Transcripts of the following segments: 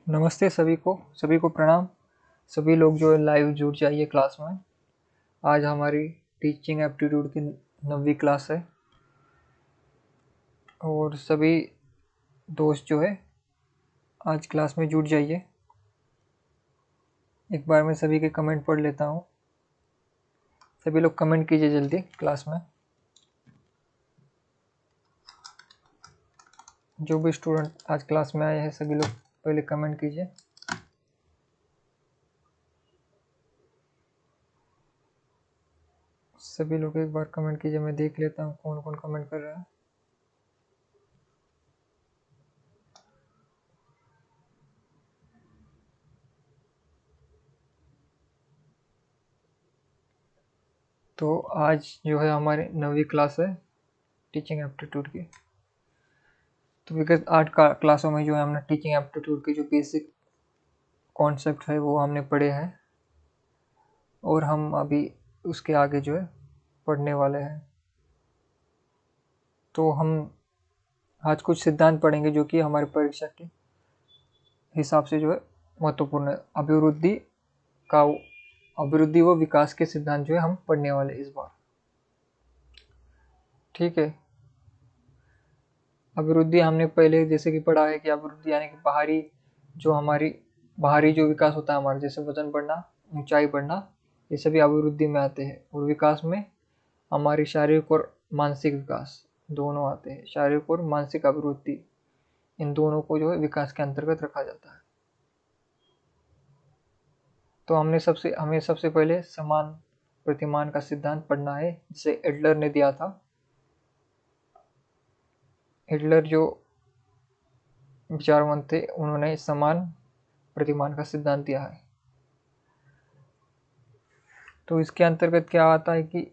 नमस्ते सभी को प्रणाम। सभी लोग जो है लाइव जुड़ जाइए क्लास में। आज हमारी टीचिंग एप्टीट्यूड की 9वीं क्लास है और सभी दोस्त जो है आज क्लास में जुड़ जाइए। एक बार मैं सभी के कमेंट पढ़ लेता हूँ। सभी लोग कमेंट कीजिए जल्दी क्लास में। जो भी स्टूडेंट आज क्लास में आए हैं सभी लोग पहले कमेंट कीजिए। सभी लोग एक बार कमेंट कीजिए, मैं देख लेता हूँ कौन कौन कमेंट कर रहा है। तो आज जो है हमारी 9वीं क्लास है टीचिंग एप्टीट्यूड की। तो विगत 8 क्लासों में जो है हमने टीचिंग एप्टीट्यूड की जो बेसिक कॉन्सेप्ट है वो हमने पढ़े हैं और हम अभी उसके आगे जो है पढ़ने वाले हैं। तो हम आज कुछ सिद्धांत पढ़ेंगे जो कि हमारी परीक्षा के हिसाब से जो है महत्वपूर्ण है। अभिवृद्धि व विकास के सिद्धांत जो है हम पढ़ने वाले इस बार। ठीक है। अभिवृद्धि हमने पहले जैसे कि पढ़ा है कि अभिवृद्धि यानी कि बाहरी जो विकास होता है हमारा, जैसे वजन बढ़ना, ऊंचाई बढ़ना, ये सभी अभिवृद्धि में आते हैं। और विकास में हमारी शारीरिक और मानसिक विकास दोनों आते हैं। शारीरिक और मानसिक अभिवृद्धि, इन दोनों को जो है विकास के अंतर्गत रखा जाता है। तो हमें सबसे पहले समान प्रतिमान का सिद्धांत पढ़ना है, जिसे एडलर ने दिया था। एडलर जो विचारवंत थे, उन्होंने समान प्रतिमान का सिद्धांत दिया है। तो इसके अंतर्गत क्या आता है कि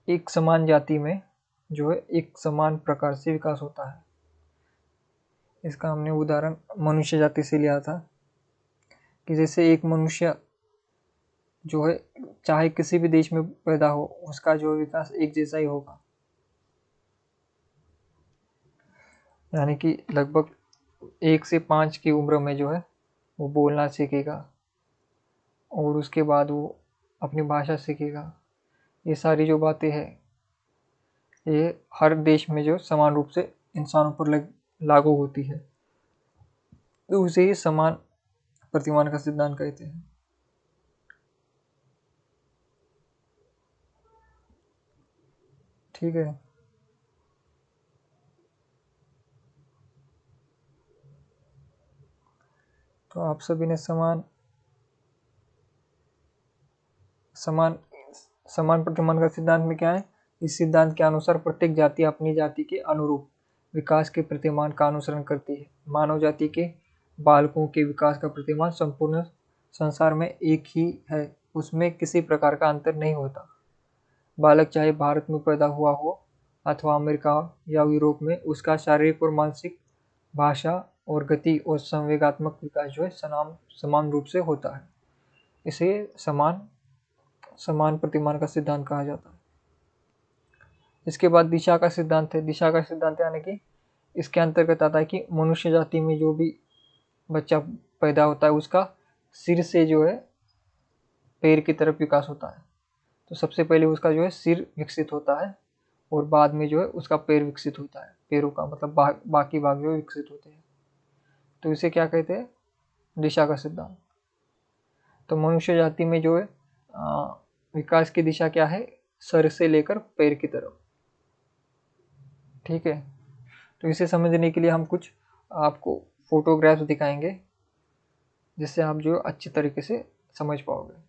एक समान जाति में जो है एक समान प्रकार से विकास होता है। इसका हमने उदाहरण मनुष्य जाति से लिया था कि जैसे एक मनुष्य जो है चाहे किसी भी देश में पैदा हो, उसका जो विकास एक जैसा ही होगा। यानी कि लगभग 1 से 5 की उम्र में जो है वो बोलना सीखेगा और उसके बाद वो अपनी भाषा सीखेगा। ये सारी जो बातें हैं ये हर देश में जो समान रूप से इंसानों पर लागू होती है। तो उसे ही समान प्रतिमान का सिद्धांत कहते हैं। ठीक है। तो आप सभी ने समान प्रतिमान का सिद्धांत में क्या है, इस सिद्धांत के अनुसार प्रत्येक जाति अपनी जाति के अनुरूप विकास के प्रतिमान का अनुसरण करती है। मानव जाति के बालकों के विकास का प्रतिमान संपूर्ण संसार में एक ही है, उसमें किसी प्रकार का अंतर नहीं होता। बालक चाहे भारत में पैदा हुआ हो अथवा अमेरिका या यूरोप में, उसका शारीरिक और मानसिक, भाषा और गति और संवेगात्मक विकास जो है समान रूप से होता है। इसे समान प्रतिमान का सिद्धांत कहा जाता है। इसके बाद दिशा का सिद्धांत है। दिशा का सिद्धांत यानी कि इसके अंतर्गत आता है कि मनुष्य जाति में जो भी बच्चा पैदा होता है उसका सिर से जो है पैर की तरफ विकास होता है। तो सबसे पहले उसका जो है सिर विकसित होता है और बाद में जो है उसका पैर विकसित होता है। पैरों का मतलब बाकी भाग जो विकसित होते हैं। तो इसे क्या कहते हैं, दिशा का सिद्धांत। तो मनुष्य जाति में जो है विकास की दिशा क्या है, सर से लेकर पैर की तरफ। ठीक है। तो इसे समझने के लिए हम कुछ आपको फोटोग्राफ्स दिखाएंगे, जिससे आप जो अच्छी तरीके से समझ पाओगे।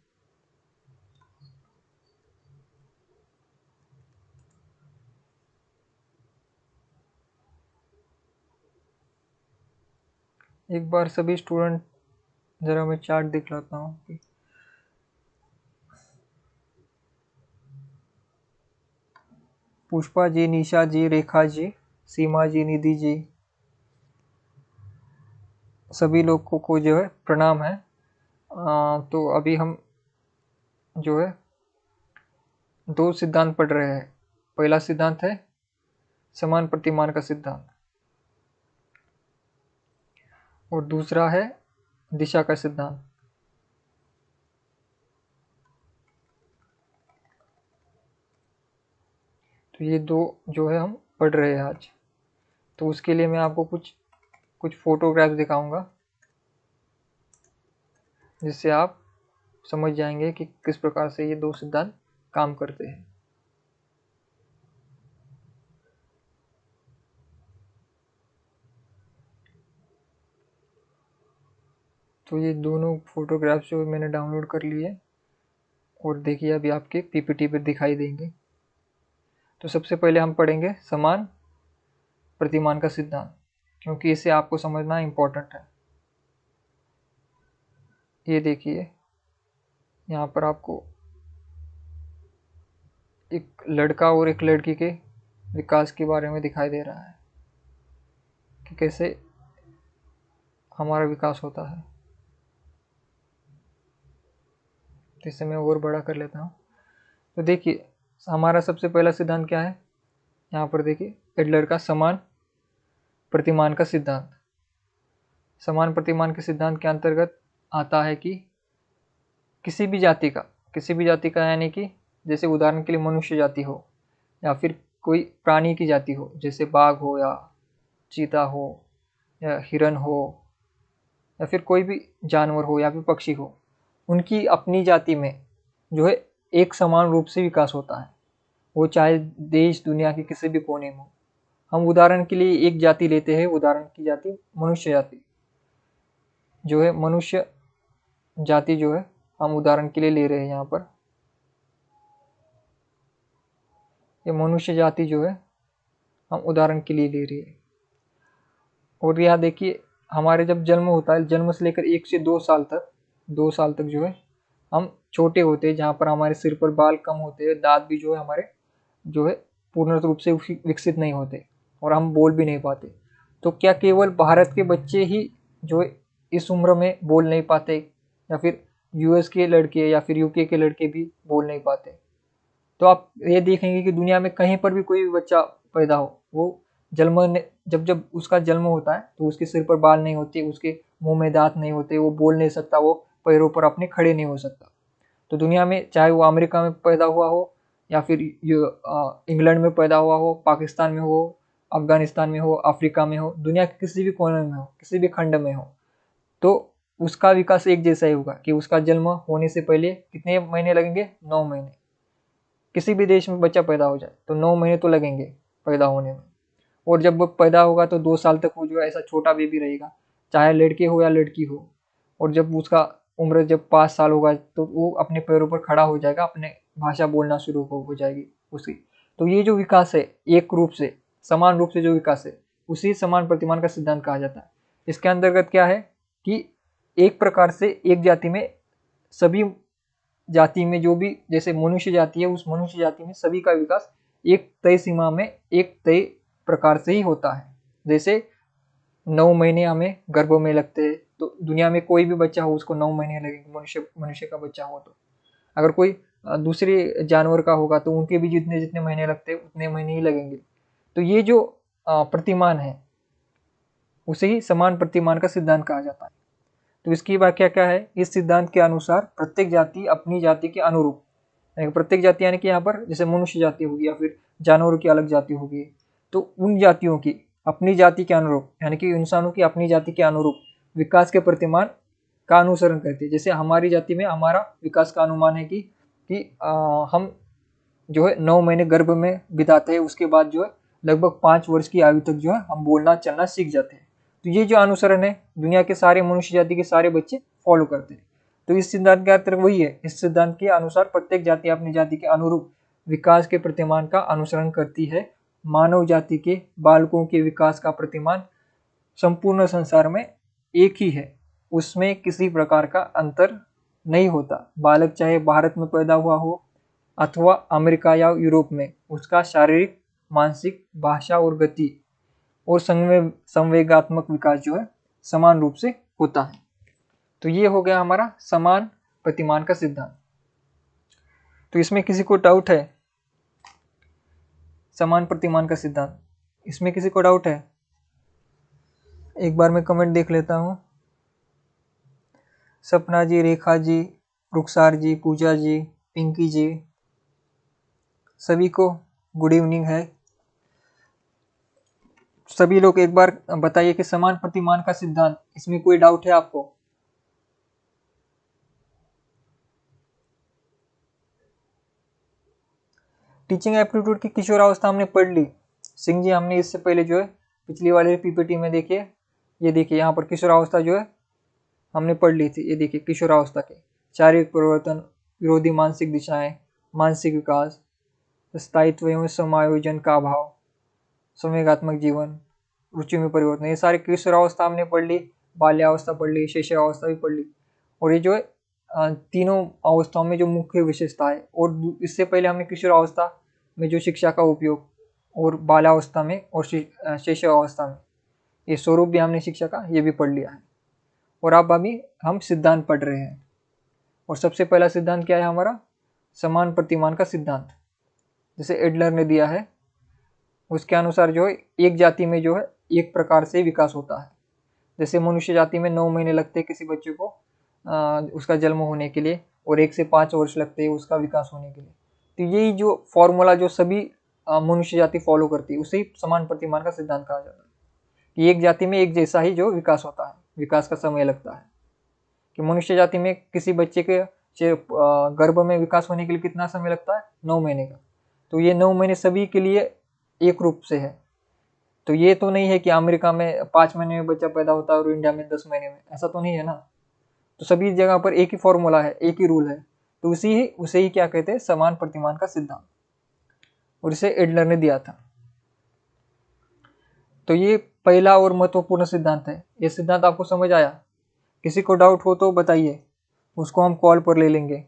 एक बार सभी स्टूडेंट जरा मैं चार्ट दिखलाता हूँ। पुष्पा जी, निशा जी, रेखा जी, सीमा जी, निधि जी, सभी लोगों को जो है प्रणाम है। तो अभी हम जो है 2 सिद्धांत पढ़ रहे हैं। पहला सिद्धांत है समान प्रतिमान का सिद्धांत और दूसरा है दिशा का सिद्धांत। तो ये दो जो है हम पढ़ रहे हैं आज। तो उसके लिए मैं आपको कुछ कुछ फोटोग्राफ्स दिखाऊंगा, जिससे आप समझ जाएंगे कि किस प्रकार से ये दो सिद्धांत काम करते हैं। तो ये दोनों फोटोग्राफ्स जो मैंने डाउनलोड कर लिए और देखिए अभी आपके पीपीटी पे दिखाई देंगे। तो सबसे पहले हम पढ़ेंगे समान प्रतिमान का सिद्धांत, क्योंकि इसे आपको समझना इम्पोर्टेंट है। ये देखिए, यहाँ पर आपको एक लड़का और एक लड़की के विकास के बारे में दिखाई दे रहा है कि कैसे हमारा विकास होता है। तो इसे मैं और बड़ा कर लेता हूँ। तो देखिए, हमारा सबसे पहला सिद्धांत क्या है, यहाँ पर देखिए एडलर का समान प्रतिमान का सिद्धांत। समान प्रतिमान के सिद्धांत के अंतर्गत आता है कि किसी भी जाति का यानी कि जैसे उदाहरण के लिए मनुष्य जाति हो, या फिर कोई प्राणी की जाति हो, जैसे बाघ हो या चीता हो या हिरन हो, या फिर कोई भी जानवर हो या फिर पक्षी हो, उनकी अपनी जाति में जो है एक समान रूप से विकास होता है, वो चाहे देश दुनिया के किसी भी कोने में हो। हम उदाहरण के लिए एक जाति लेते हैं, उदाहरण की जाति मनुष्य जाति जो है, मनुष्य जाति जो है हम उदाहरण के लिए ले रहे हैं। यहाँ पर ये मनुष्य जाति जो है हम उदाहरण के लिए ले रहे हैं। और यहाँ देखिए, हमारे जब जन्म होता है, जन्म से लेकर 1 से 2 साल तक जो है हम छोटे होते हैं, जहाँ पर हमारे सिर पर बाल कम होते हैं, दांत भी जो है हमारे जो है पूर्ण रूप से विकसित नहीं होते और हम बोल भी नहीं पाते। तो क्या केवल भारत के बच्चे ही जो है इस उम्र में बोल नहीं पाते, या फिर यूएस के लड़के या फिर यूके के लड़के भी बोल नहीं पाते? तो आप ये देखेंगे कि दुनिया में कहीं पर भी कोई भी बच्चा पैदा हो, वो जब जब उसका जन्म होता है तो उसके सिर पर बाल नहीं होते, उसके मुंह में दांत नहीं होते, वो बोल नहीं सकता, वो पैरों पर अपने खड़े नहीं हो सकता। तो दुनिया में चाहे वो अमेरिका में पैदा हुआ हो, या फिर इंग्लैंड में पैदा हुआ हो, पाकिस्तान में हो, अफगानिस्तान में हो, अफ्रीका में हो, दुनिया के किसी भी कोने में हो, किसी भी खंड में हो, तो उसका विकास एक जैसा ही होगा कि उसका जन्म होने से पहले कितने महीने लगेंगे? 9 महीने। किसी भी देश में बच्चा पैदा हो जाए तो 9 महीने तो लगेंगे पैदा होने में। और जब वो पैदा होगा तो 2 साल तक वो जो है ऐसा छोटा बेबी रहेगा, चाहे लड़के हो या लड़की हो। और जब उसका उम्र जब 5 साल होगा तो वो अपने पैरों पर खड़ा हो जाएगा, अपने भाषा बोलना शुरू हो जाएगी उसकी। तो ये जो विकास है, एक रूप से समान रूप से जो विकास है, उसी समान प्रतिमान का सिद्धांत कहा जाता है। इसके अंतर्गत क्या है कि एक प्रकार से एक जाति में सभी जाति में जो भी, जैसे मनुष्य जाति है, उस मनुष्य जाति में सभी का विकास एक तय सीमा में एक तय प्रकार से ही होता है। जैसे 9 महीने हमें गर्भ में लगते हैं, तो दुनिया में कोई भी बच्चा हो उसको 9 महीने लगेंगे, मनुष्य मनुष्य का बच्चा हो तो। अगर कोई दूसरे जानवर का होगा तो उनके भी जितने जितने महीने लगते हैं उतने महीने ही लगेंगे। तो ये जो प्रतिमान है उसे ही समान प्रतिमान का सिद्धांत कहा जाता है। तो इसकी व्याख्या क्या है? इस सिद्धांत के अनुसार प्रत्येक जाति अपनी जाति के अनुरूप, प्रत्येक जाति यानी कि यहाँ पर जैसे मनुष्य जाति होगी या फिर जानवरों की अलग जाति होगी, तो उन जातियों की अपनी जाति के अनुरूप, यानी कि इंसानों की अपनी जाति के अनुरूप विकास के प्रतिमान का अनुसरण करती है। जैसे हमारी जाति में हमारा विकास का अनुमान है कि हम जो है 9 महीने गर्भ में बिताते हैं, उसके बाद जो है लगभग 5 वर्ष की आयु तक जो है हम बोलना चलना सीख जाते हैं। तो ये जो अनुसरण है दुनिया के सारे मनुष्य जाति के सारे बच्चे फॉलो करते हैं। तो इस सिद्धांत का अर्थ वही है, इस सिद्धांत के अनुसार प्रत्येक जाति अपनी जाति के अनुरूप विकास के प्रतिमान का अनुसरण करती है। मानव जाति के बालकों के विकास का प्रतिमान संपूर्ण संसार में एक ही है, उसमें किसी प्रकार का अंतर नहीं होता। बालक चाहे भारत में पैदा हुआ हो अथवा अमेरिका या यूरोप में, उसका शारीरिक, मानसिक, भाषा और गति और संवेगात्मक विकास जो है समान रूप से होता है। तो ये हो गया हमारा समान प्रतिमान का सिद्धांत। तो इसमें किसी को डाउट है? समान प्रतिमान का सिद्धांत, इसमें किसी को डाउट है? एक बार मैं कमेंट देख लेता हूँ। सपना जी, रेखा जी, रुखसार जी, पूजा जी, पिंकी जी, सभी को गुड इवनिंग है। सभी लोग एक बार बताइए कि समान प्रतिमान का सिद्धांत, इसमें कोई डाउट है आपको? टीचिंग एप्टीट्यूड की किशोरावस्था हमने पढ़ ली। सिंह जी, हमने इससे पहले जो है पिछली वाले पीपीटी में देखिए, ये देखिए यहाँ पर किशोरावस्था जो है हमने पढ़ ली थी। ये देखिए किशोरावस्था के शारीरिक परिवर्तन, विरोधी मानसिक दिशाएं, मानसिक विकास, स्थायित्व एवं समायोजन का अभाव, संवेगात्मक जीवन, रुचि में परिवर्तन, ये सारी किशोरावस्था हमने पढ़ ली। बाल्यावस्था पढ़ ली, शैशवावस्था भी पढ़ ली। और ये जो है तीनों अवस्थाओं में जो मुख्य विशेषता है, और इससे पहले हमने किशोरावस्था में जो शिक्षा का उपयोग, और बाल्यावस्था में और शैशवावस्था में ये स्वरूप भी हमने शिक्षा का ये भी पढ़ लिया है। और अब अभी हम सिद्धांत पढ़ रहे हैं। और सबसे पहला सिद्धांत क्या है हमारा? समान प्रतिमान का सिद्धांत, जैसे एडलर ने दिया है। उसके अनुसार जो है एक जाति में जो है एक प्रकार से विकास होता है। जैसे मनुष्य जाति में 9 महीने लगते हैं किसी बच्चे को उसका जन्म होने के लिए, और 1 से 5 वर्ष लगते हैं उसका विकास होने के लिए। तो यही जो फॉर्मूला जो सभी मनुष्य जाति फॉलो करती है, उसे ही समान प्रतिमान का सिद्धांत कहा जाता है। कि एक जाति में एक जैसा ही जो विकास होता है, विकास का समय लगता है। कि मनुष्य जाति में किसी बच्चे के गर्भ में विकास होने के लिए कितना समय लगता है? 9 महीने का। तो ये 9 महीने सभी के लिए एक रूप से है। तो ये तो नहीं है कि अमेरिका में 5 महीने में बच्चा पैदा होता है और इंडिया में 10 महीने में, ऐसा तो नहीं है ना। तो सभी जगह पर एक ही फॉर्मूला है, एक ही रूल है। तो उसे ही क्या कहते हैं? समान प्रतिमान का सिद्धांत। और इसे एडलर ने दिया था। तो ये पहला और महत्वपूर्ण सिद्धांत है। ये सिद्धांत आपको समझ आया? किसी को डाउट हो तो बताइए, उसको हम कॉल पर ले लेंगे।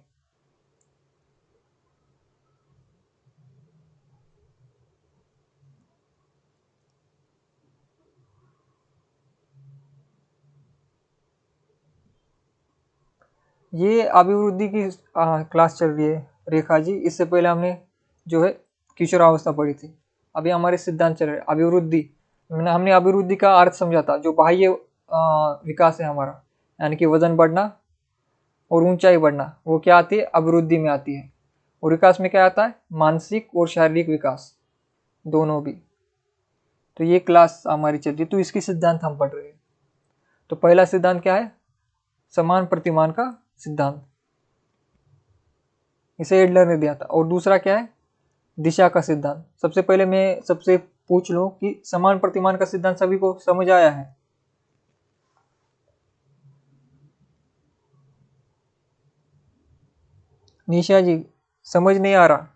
ये अभिवृद्धि की क्लास चल रही है रेखा जी। इससे पहले हमने जो है किशोरावस्था पढ़ी थी। अभी हमारे सिद्धांत चल रहे हैं अभिवृद्धि। हमने अभिवृद्धि का अर्थ समझा था, जो बाह्य विकास है हमारा, यानी कि वजन बढ़ना और ऊंचाई बढ़ना, वो क्या आती है? अभिवृद्धि में आती है। और विकास में क्या आता है? मानसिक और शारीरिक विकास, दोनों भी। तो ये क्लास हमारी चल रही है, तो इसकी सिद्धांत हम पढ़ रहे हैं। तो पहला सिद्धांत क्या है? समान प्रतिमान का सिद्धांत, इसे एडलर ने दिया था। और दूसरा क्या है? दिशा का सिद्धांत। सबसे पहले मैं सबसे पूछ लूं कि समान प्रतिमान का सिद्धांत सभी को समझ आया है? निशा जी, समझ नहीं आ रहा?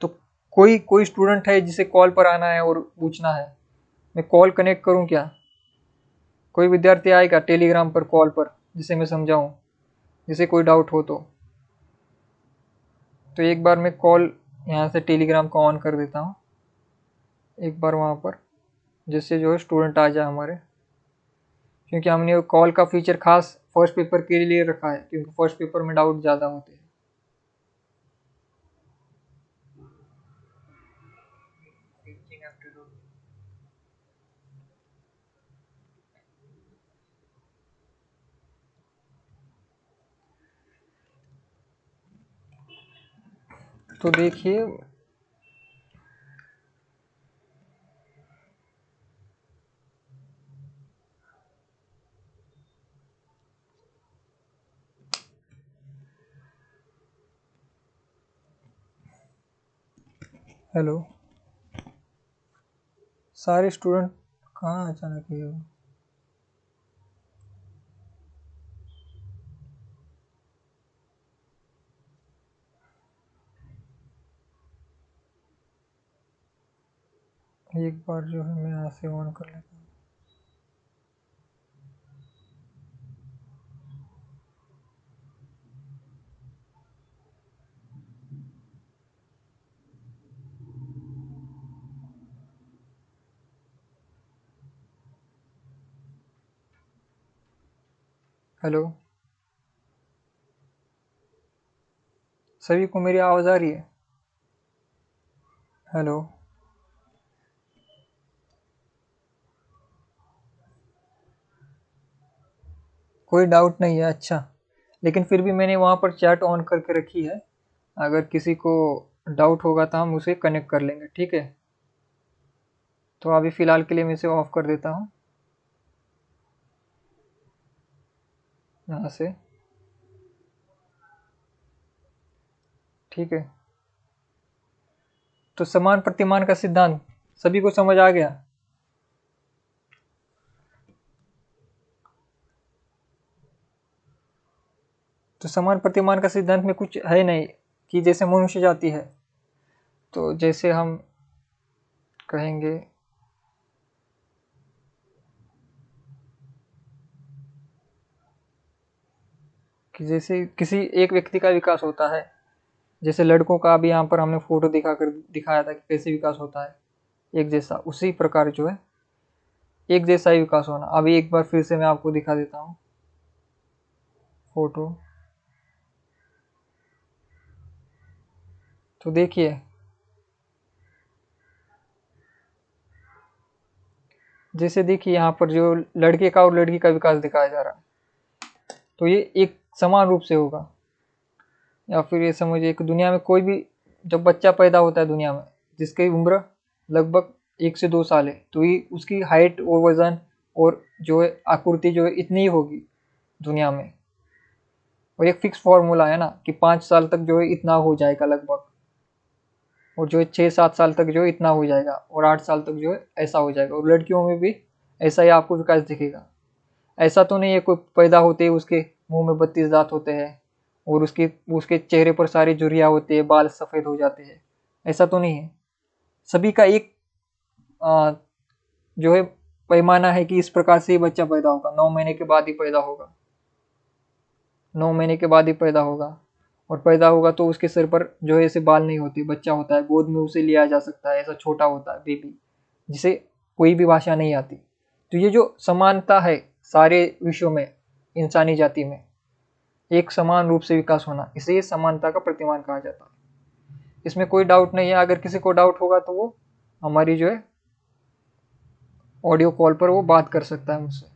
तो कोई कोई स्टूडेंट है जिसे कॉल पर आना है और पूछना है? मैं कॉल कनेक्ट करूं क्या? कोई विद्यार्थी आएगा टेलीग्राम पर, कॉल पर, जिसे मैं समझाऊं, जिसे कोई डाउट हो तो एक बार मैं कॉल यहाँ से टेलीग्राम को ऑन कर देता हूँ, एक बार वहाँ पर, जिससे जो है स्टूडेंट आ जाए हमारे। क्योंकि हमने कॉल का फीचर खास फर्स्ट पेपर के लिए रखा है, क्योंकि फर्स्ट पेपर में डाउट ज़्यादा होते हैं। तो देखिए, हेलो, सारे स्टूडेंट कहाँ अचानक ये? एक बार जो है मैं यहाँ से ऑन कर लेता हूँ। हेलो, सभी को मेरी आवाज़ आ रही है? हेलो, कोई डाउट नहीं है? अच्छा, लेकिन फिर भी मैंने वहाँ पर चैट ऑन करके रखी है, अगर किसी को डाउट होगा तो हम उसे कनेक्ट कर लेंगे, ठीक है। तो अभी फ़िलहाल के लिए मैं इसे ऑफ कर देता हूँ यहाँ से, ठीक है। तो समान प्रतिमान का सिद्धांत सभी को समझ आ गया? तो समान प्रतिमान का सिद्धांत में कुछ है नहीं कि जैसे मनुष्य जाति है, तो जैसे हम कहेंगे कि जैसे किसी एक व्यक्ति का विकास होता है, जैसे लड़कों का अभी यहाँ पर हमने फोटो दिखाया था कि कैसे विकास होता है एक जैसा, उसी प्रकार जो है एक जैसा ही विकास होना। अभी एक बार फिर से मैं आपको दिखा देता हूँ फोटो। तो देखिए, जैसे देखिए यहाँ पर जो लड़के का और लड़की का विकास दिखाया जा रहा है, तो ये एक समान रूप से होगा। या फिर ये समझिए कि दुनिया में कोई भी जब बच्चा पैदा होता है दुनिया में, जिसकी उम्र लगभग 1 से 2 साल है, तो ये उसकी हाइट और वजन और जो है आकृति जो है इतनी ही होगी दुनिया में। और एक फिक्स फॉर्मूला है ना कि 5 साल तक जो है इतना हो जाएगा लगभग, और जो है 6-7 साल तक जो है इतना हो जाएगा, और 8 साल तक जो है ऐसा हो जाएगा। और लड़कियों में भी ऐसा ही आपको विकास दिखेगा। ऐसा तो नहीं है कोई पैदा होते ही उसके मुंह में 32 दांत होते हैं और उसके उसके चेहरे पर सारी झुर्रियाँ होती है, बाल सफ़ेद हो जाते हैं, ऐसा तो नहीं है। सभी का एक आ, जो है पैमाना है कि इस प्रकार से ही बच्चा पैदा होगा, 9 महीने के बाद ही पैदा होगा, 9 महीने के बाद ही पैदा होगा। और पैदा होगा तो उसके सिर पर जो है ऐसे बाल नहीं होते, बच्चा होता है, गोद में उसे लिया जा सकता है, ऐसा छोटा होता है बेबी, जिसे कोई भी भाषा नहीं आती। तो ये जो समानता है सारे विश्व में, इंसानी जाति में एक समान रूप से विकास होना, इसे समानता का प्रतिमान कहा जाता है। इसमें कोई डाउट नहीं है। अगर किसी को डाउट होगा तो वो हमारी जो है ऑडियो कॉल पर वो बात कर सकता है मुझसे।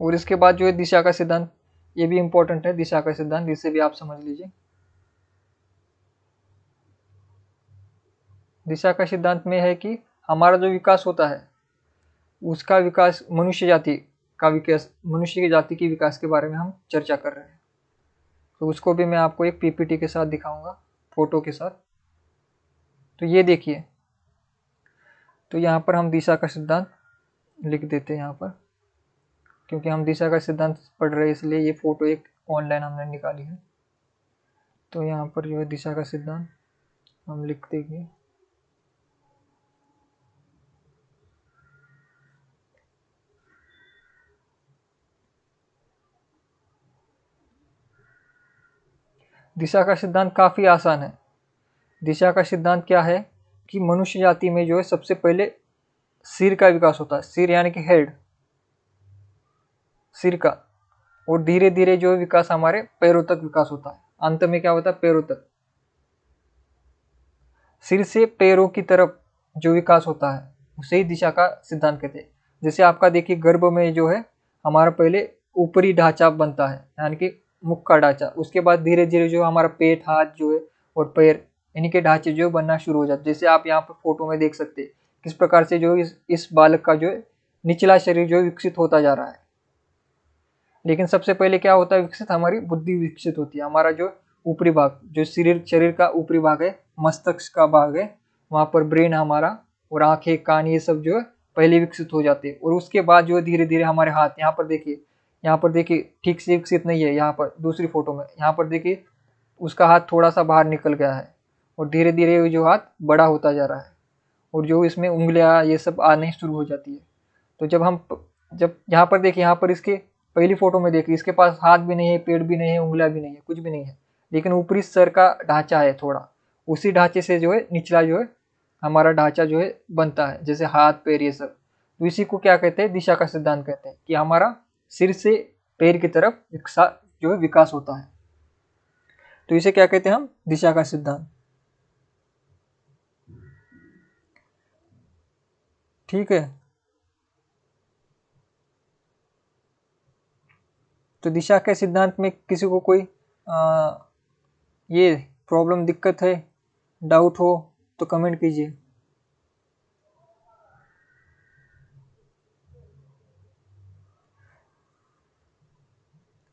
और इसके बाद जो है दिशा का सिद्धांत, ये भी इम्पोर्टेंट है दिशा का सिद्धांत, इसे भी आप समझ लीजिए। दिशा का सिद्धांत में है कि हमारा जो विकास होता है उसका विकास मनुष्य जाति का विकास, मनुष्य की जाति की विकास के बारे में हम चर्चा कर रहे हैं। तो उसको भी मैं आपको एक पीपीटी के साथ दिखाऊंगा, फोटो के साथ। तो ये देखिए, तो यहाँ पर हम दिशा का सिद्धांत लिख देते हैं यहाँ पर, क्योंकि हम दिशा का सिद्धांत पढ़ रहे हैं इसलिए ये फोटो एक ऑनलाइन हमने निकाली है। तो यहाँ पर जो है दिशा का सिद्धांत हम लिख देंगे। दिशा का सिद्धांत काफ़ी आसान है। दिशा का सिद्धांत क्या है कि मनुष्य जाति में जो है सबसे पहले सिर का विकास होता है, सिर यानी कि हेड, सिर का। और धीरे धीरे जो है विकास हमारे पैरों तक विकास होता है, अंत में क्या होता है, पैरों तक। सिर से पैरों की तरफ जो विकास होता है उसे ही दिशा का सिद्धांत कहते हैं। जैसे आपका देखिए गर्भ में जो है हमारा पहले ऊपरी ढांचा बनता है, यानी कि मुख का ढांचा, उसके बाद धीरे धीरे जो हमारा पेट, हाथ जो है और पैर, इन्हीं के ढांचे जो है बनना शुरू हो जाते हैं। जैसे आप यहाँ पर फोटो में देख सकते हैं किस प्रकार से जो इस बालक का जो है निचला शरीर जो है विकसित होता जा रहा है। लेकिन सबसे पहले क्या होता है विकसित, हमारी बुद्धि विकसित होती है। हमारा जो ऊपरी भाग, जो शरीर का ऊपरी भाग है, मस्तिष्क का भाग है, वहाँ पर ब्रेन हमारा और आंखें, कान, ये सब जो है पहले विकसित हो जाते हैं। और उसके बाद जो है धीरे धीरे हमारे हाथ, यहाँ पर देखिए, यहाँ पर देखिए ठीक से विकसित नहीं है, यहाँ पर दूसरी फोटो में यहाँ पर देखिए उसका हाथ थोड़ा सा बाहर निकल गया है, और धीरे धीरे जो हाथ बड़ा होता जा रहा है, और जो इसमें उंगलियां ये सब आने शुरू हो जाती है। तो जब यहाँ पर देखिए, यहाँ पर इसके पहली फोटो में देखिए इसके पास हाथ भी नहीं है, पेड़ भी नहीं है, उंगलियां भी नहीं है, कुछ भी नहीं है, लेकिन ऊपरी सर का ढांचा है थोड़ा, उसी ढांचे से जो है निचला जो है हमारा ढांचा जो है बनता है, जैसे हाथ, पैर, ये सब। तो इसी को क्या कहते हैं, दिशा का सिद्धांत कहते हैं, कि हमारा सिर से पैर की तरफ जो है विकास होता है। तो इसे क्या कहते हैं हम, दिशा का सिद्धांत। ठीक है। तो दिशा के सिद्धांत में किसी को कोई ये प्रॉब्लम, दिक्कत है, डाउट हो तो कमेंट कीजिए।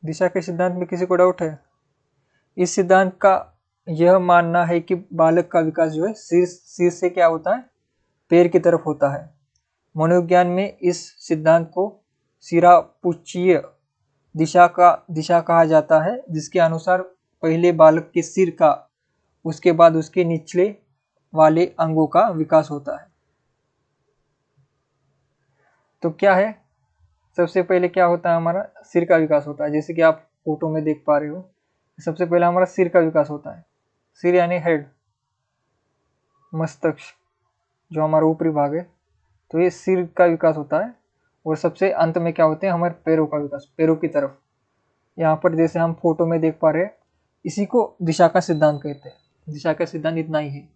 दिशा के सिद्धांत में किसी को डाउट है? इस सिद्धांत का यह मानना है कि बालक का विकास जो है सिर से क्या होता है, पैर की तरफ होता है। मनोविज्ञान में इस सिद्धांत को शिरापुच्छीय दिशा कहा जाता है, जिसके अनुसार पहले बालक के सिर का, उसके बाद उसके निचले वाले अंगों का विकास होता है। तो क्या है, सबसे पहले क्या होता है, हमारा सिर का विकास होता है। जैसे कि आप फोटो में देख पा रहे हो, सबसे पहले हमारा सिर का विकास होता है। सिर यानी हेड, मस्तिष्क जो हमारा ऊपरी भाग है, तो ये सिर का विकास होता है। और सबसे अंत में क्या होते हैं, हमारे पैरों का विकास, पैरों की तरफ। यहाँ पर जैसे हम फोटो में देख पा रहे हैं, इसी को दिशा का सिद्धांत कहते हैं। दिशा का सिद्धांत इतना ही है,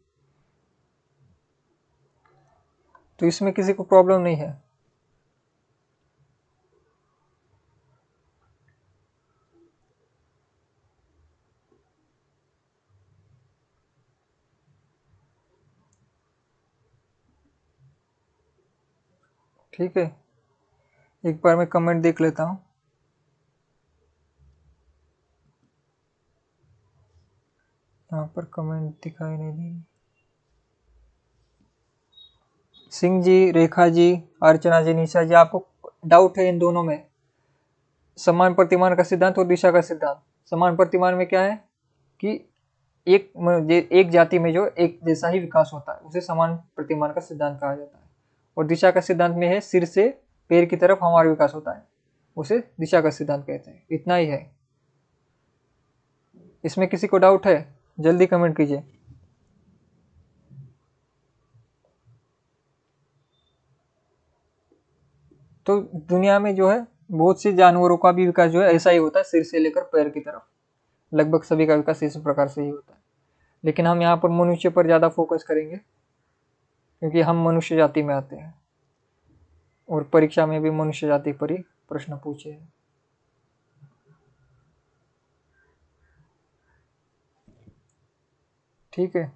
तो इसमें किसी को प्रॉब्लम नहीं है। ठीक है, एक बार मैं कमेंट देख लेता हूँ। यहाँ पर कमेंट दिखाई नहीं दे रही। सिंह जी, रेखा जी, अर्चना जी, निशा जी, आपको डाउट है इन दोनों में, समान प्रतिमान का सिद्धांत और दिशा का सिद्धांत। समान प्रतिमान में क्या है कि एक जाति में जो एक जैसा ही विकास होता है, उसे समान प्रतिमान का सिद्धांत कहा जाता है। और दिशा का सिद्धांत में है सिर से पैर की तरफ हमारा विकास होता है, उसे दिशा का सिद्धांत कहते हैं। इतना ही है, इसमें किसी को डाउट है जल्दी कमेंट कीजिए। तो दुनिया में जो है बहुत से जानवरों का भी विकास जो है ऐसा ही होता है, सिर से लेकर पैर की तरफ। लगभग सभी का विकास इस प्रकार से ही होता है। लेकिन हम यहाँ पर मनुष्य पर ज़्यादा फोकस करेंगे, क्योंकि हम मनुष्य जाति में आते हैं और परीक्षा में भी मनुष्य जाति पर ही प्रश्न पूछे हैं। ठीक है,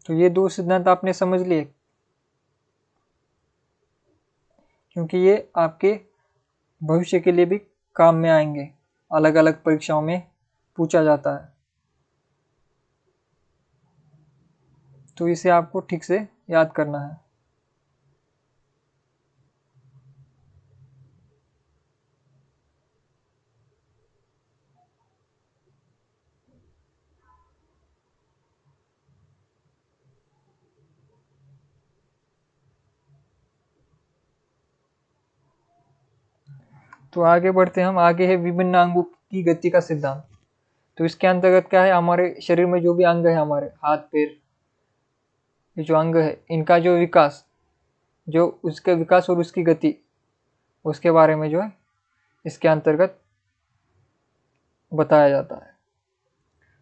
तो ये दो सिद्धांत आपने समझ लिए, क्योंकि ये आपके भविष्य के लिए भी काम में आएंगे, अलग अलग परीक्षाओं में पूछा जाता है। तो इसे आपको ठीक से याद करना है। तो आगे बढ़ते हैं हम। आगे है विभिन्न अंगों की गति का सिद्धांत। तो इसके अंतर्गत क्या है, हमारे शरीर में जो भी अंग है, हमारे हाथ पैर, ये जो अंग है, इनका जो विकास, जो उसके विकास और उसकी गति, उसके बारे में जो है इसके अंतर्गत बताया जाता है।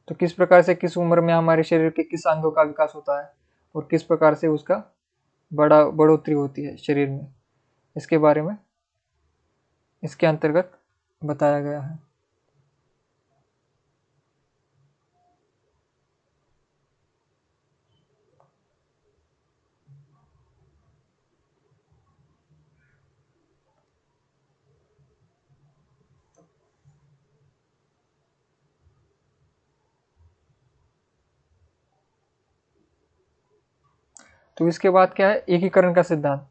तो किस प्रकार से किस उम्र में हमारे शरीर के किस अंगों का विकास होता है और किस प्रकार से उसका बढ़ोतरी होती है शरीर में, इसके बारे में इसके अंतर्गत बताया गया है। तो इसके बाद क्या है, एकीकरण का सिद्धांत।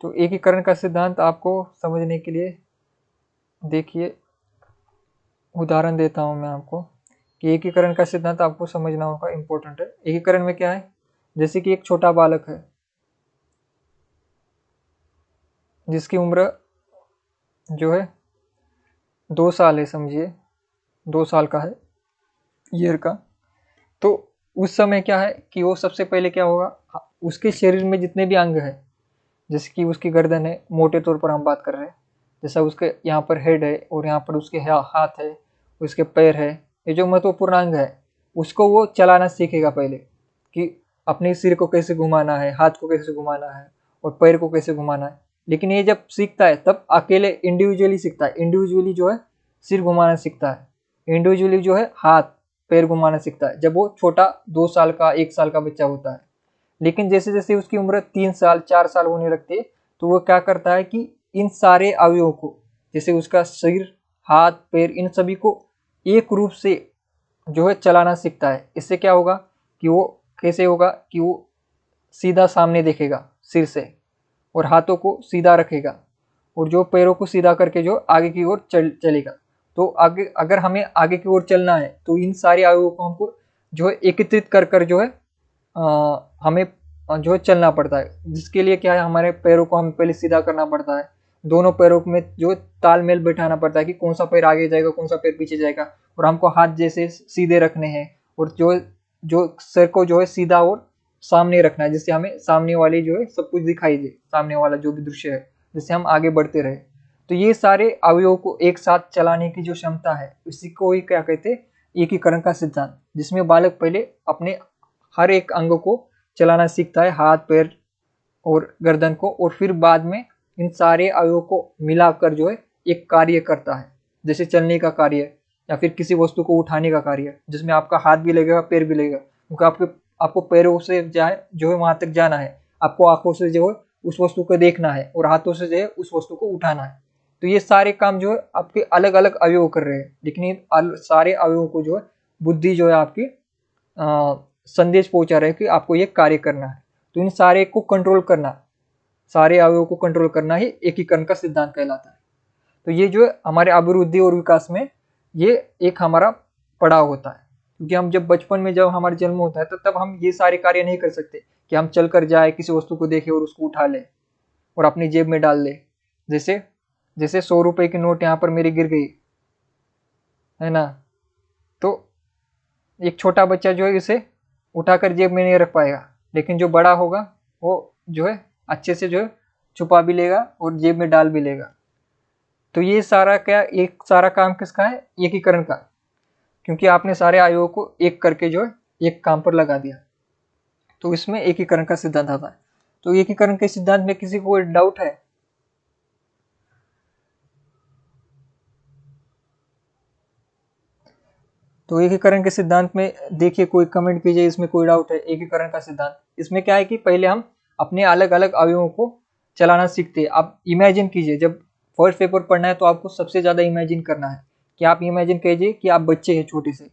तो एकीकरण का सिद्धांत आपको समझने के लिए देखिए, उदाहरण देता हूं मैं आपको कि एकीकरण का सिद्धांत आपको समझना होगा, इंपॉर्टेंट है। एकीकरण में क्या है, जैसे कि एक छोटा बालक है जिसकी उम्र जो है 2 साल है, समझिए 2 साल का है, ईयर का। तो उस समय क्या है कि वो सबसे पहले क्या होगा, उसके शरीर में जितने भी अंग है, जैसे कि उसकी गर्दन है, मोटे तौर पर हम बात कर रहे हैं, जैसा उसके यहाँ पर हेड है और यहाँ पर उसके हाथ है, उसके पैर है, ये जो महत्वपूर्ण अंग है, उसको वो चलाना सीखेगा पहले, कि अपने सिर को कैसे घुमाना है, हाथ को कैसे घुमाना है और पैर को कैसे घुमाना है। लेकिन ये जब सीखता है तब अकेले इंडिविजुअली सीखता है, इंडिविजुअली जो है सिर घुमाना सीखता है, इंडिविजुअली जो है हाथ पैर घुमाना सीखता है जब वो छोटा 2 साल का 1 साल का बच्चा होता है। लेकिन जैसे जैसे उसकी उम्र 3 साल 4 साल होने लगती है तो वो क्या करता है कि इन सारे अवयवों को, जैसे उसका सिर हाथ पैर, इन सभी को एक रूप से जो है चलाना सीखता है। इससे क्या होगा कि वो कैसे होगा कि वो सीधा सामने देखेगा सिर से और हाथों को सीधा रखेगा और जो पैरों को सीधा करके जो आगे की ओर चलेगा। तो आगे अगर हमें आगे की ओर चलना है तो इन सारे अवयवों को हमको जो है एकत्रित कर कर जो है हमें जो है चलना पड़ता है। जिसके लिए क्या है, हमारे पैरों को हमें पहले सीधा करना पड़ता है, दोनों पैरों में जो तालमेल बैठाना पड़ता है कि कौन सा पैर आगे जाएगा कौन सा पैर पीछे जाएगा, और हमको हाथ जैसे सीधे रखने हैं और जो जो सर को जो है सीधा और सामने रखना है, जिससे हमें सामने वाले जो है सब कुछ दिखाई दे, सामने वाला जो भी दृश्य है, जिससे हम आगे बढ़ते रहे। तो ये सारे अवयवों को एक साथ चलाने की जो क्षमता है इसी को ही क्या कहते हैं, एकीकरण का सिद्धांत, जिसमें बालक पहले अपने हर एक अंग को चलाना सीखता है, हाथ पैर और गर्दन को, और फिर बाद में इन सारे अवयवों को मिलाकर जो है एक कार्य करता है, जैसे चलने का कार्य या फिर किसी वस्तु को उठाने का कार्य, जिसमें आपका हाथ भी लगेगा पैर भी लगेगा, क्योंकि आपको पैरों से जाए जो है वहां तक जाना है, आपको आंखों से जो है उस वस्तु को देखना है और हाथों से जो है उस वस्तु को उठाना है। तो ये सारे काम जो है आपके अलग अलग अवयव कर रहे हैं, लेकिन इन सारे अवयवों को जो है बुद्धि जो है आपकी संदेश पहुंचा रहे हैं कि आपको ये कार्य करना है। तो इन सारे को कंट्रोल करना, सारे अवयवों को कंट्रोल करना ही एकीकरण का सिद्धांत कहलाता है। तो ये जो है हमारे अभिवृद्धि और विकास में ये एक हमारा पड़ाव होता है, क्योंकि हम जब बचपन में जब हमारा जन्म होता है तो तब हम ये सारे कार्य नहीं कर सकते कि हम चल कर जाए किसी वस्तु को देखे और उसको उठा ले और अपनी जेब में डाल ले। जैसे जैसे 100 रुपए की नोट यहाँ पर मेरी गिर गई है ना, तो एक छोटा बच्चा जो है इसे उठाकर जेब में नहीं रख पाएगा, लेकिन जो बड़ा होगा वो जो है अच्छे से जो है छुपा भी लेगा और जेब में डाल भी लेगा। तो ये सारा क्या, एक सारा काम किसका है, एकीकरण का, क्योंकि आपने सारे अवयवों को एक करके जो है एक काम पर लगा दिया। तो इसमें एकीकरण का सिद्धांत आता है। तो एकीकरण के सिद्धांत में किसी को कोई डाउट है? तो एकीकरण के सिद्धांत में देखिए, कोई कमेंट कीजिए इसमें कोई डाउट है। एकीकरण का सिद्धांत इसमें क्या है कि पहले हम अपने अलग अलग अवयवों को चलाना सीखते हैं। आप इमेजिन कीजिए, जब फर्स्ट पेपर पढ़ना है तो आपको सबसे ज्यादा इमेजिन करना है कि आप इमेजिन कीजिए कि आप बच्चे हैं छोटे से।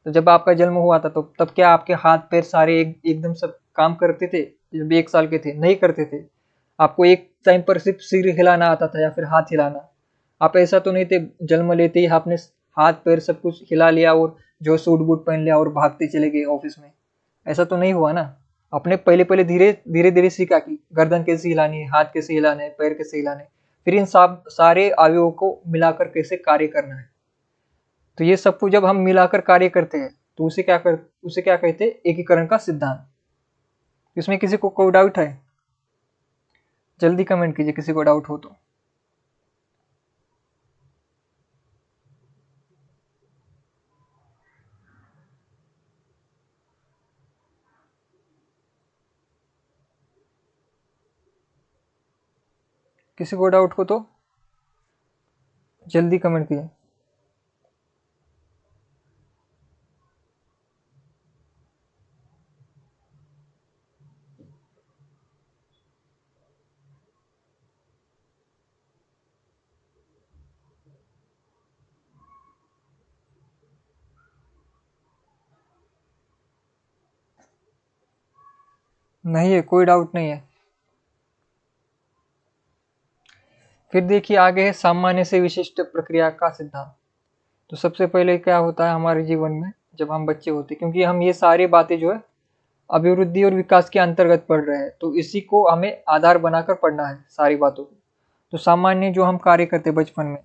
तो जब आपका जन्म हुआ था तो तब क्या आपके हाथ पैर सारे एकदम सब काम करते थे? जब 1 साल के थे नहीं करते थे। आपको एक टाइम पर सिर्फ सिर हिलाना आता था या फिर हाथ हिलाना। आप ऐसा तो नहीं थे जन्म लेते ही आपने हाथ पैर सब कुछ हिला लिया और जो सूट बूट पहन लिया और भागते चले गए ऑफिस में। ऐसा तो नहीं हुआ ना। आपने पहले पहले धीरे धीरे धीरे सीखा कि गर्दन कैसे हिलानी है, हाथ कैसे हिलाने हैं, पैर कैसे हिलाने, फिर इन सब सारे अवयवों को मिलाकर कैसे कार्य करना है। तो ये सब कुछ जब हम मिलाकर कार्य करते हैं तो उसे क्या कहते हैं, एकीकरण का सिद्धांत। इसमें किसी को कोई डाउट है? जल्दी कमेंट कीजिए किसी को डाउट हो तो। किसी को डाउट हो तो जल्दी कमेंट कीजिए। नहीं है, कोई डाउट नहीं है। फिर देखिए आगे है सामान्य से विशिष्ट प्रक्रिया का सिद्धांत। तो सबसे पहले क्या होता है हमारे जीवन में जब हम बच्चे होते हैं, क्योंकि हम ये सारी बातें जो है अभिवृद्धि और विकास के अंतर्गत पढ़ रहे हैं, तो इसी को हमें आधार बनाकर पढ़ना है सारी बातों को। तो सामान्य जो हम कार्य करते हैं बचपन में,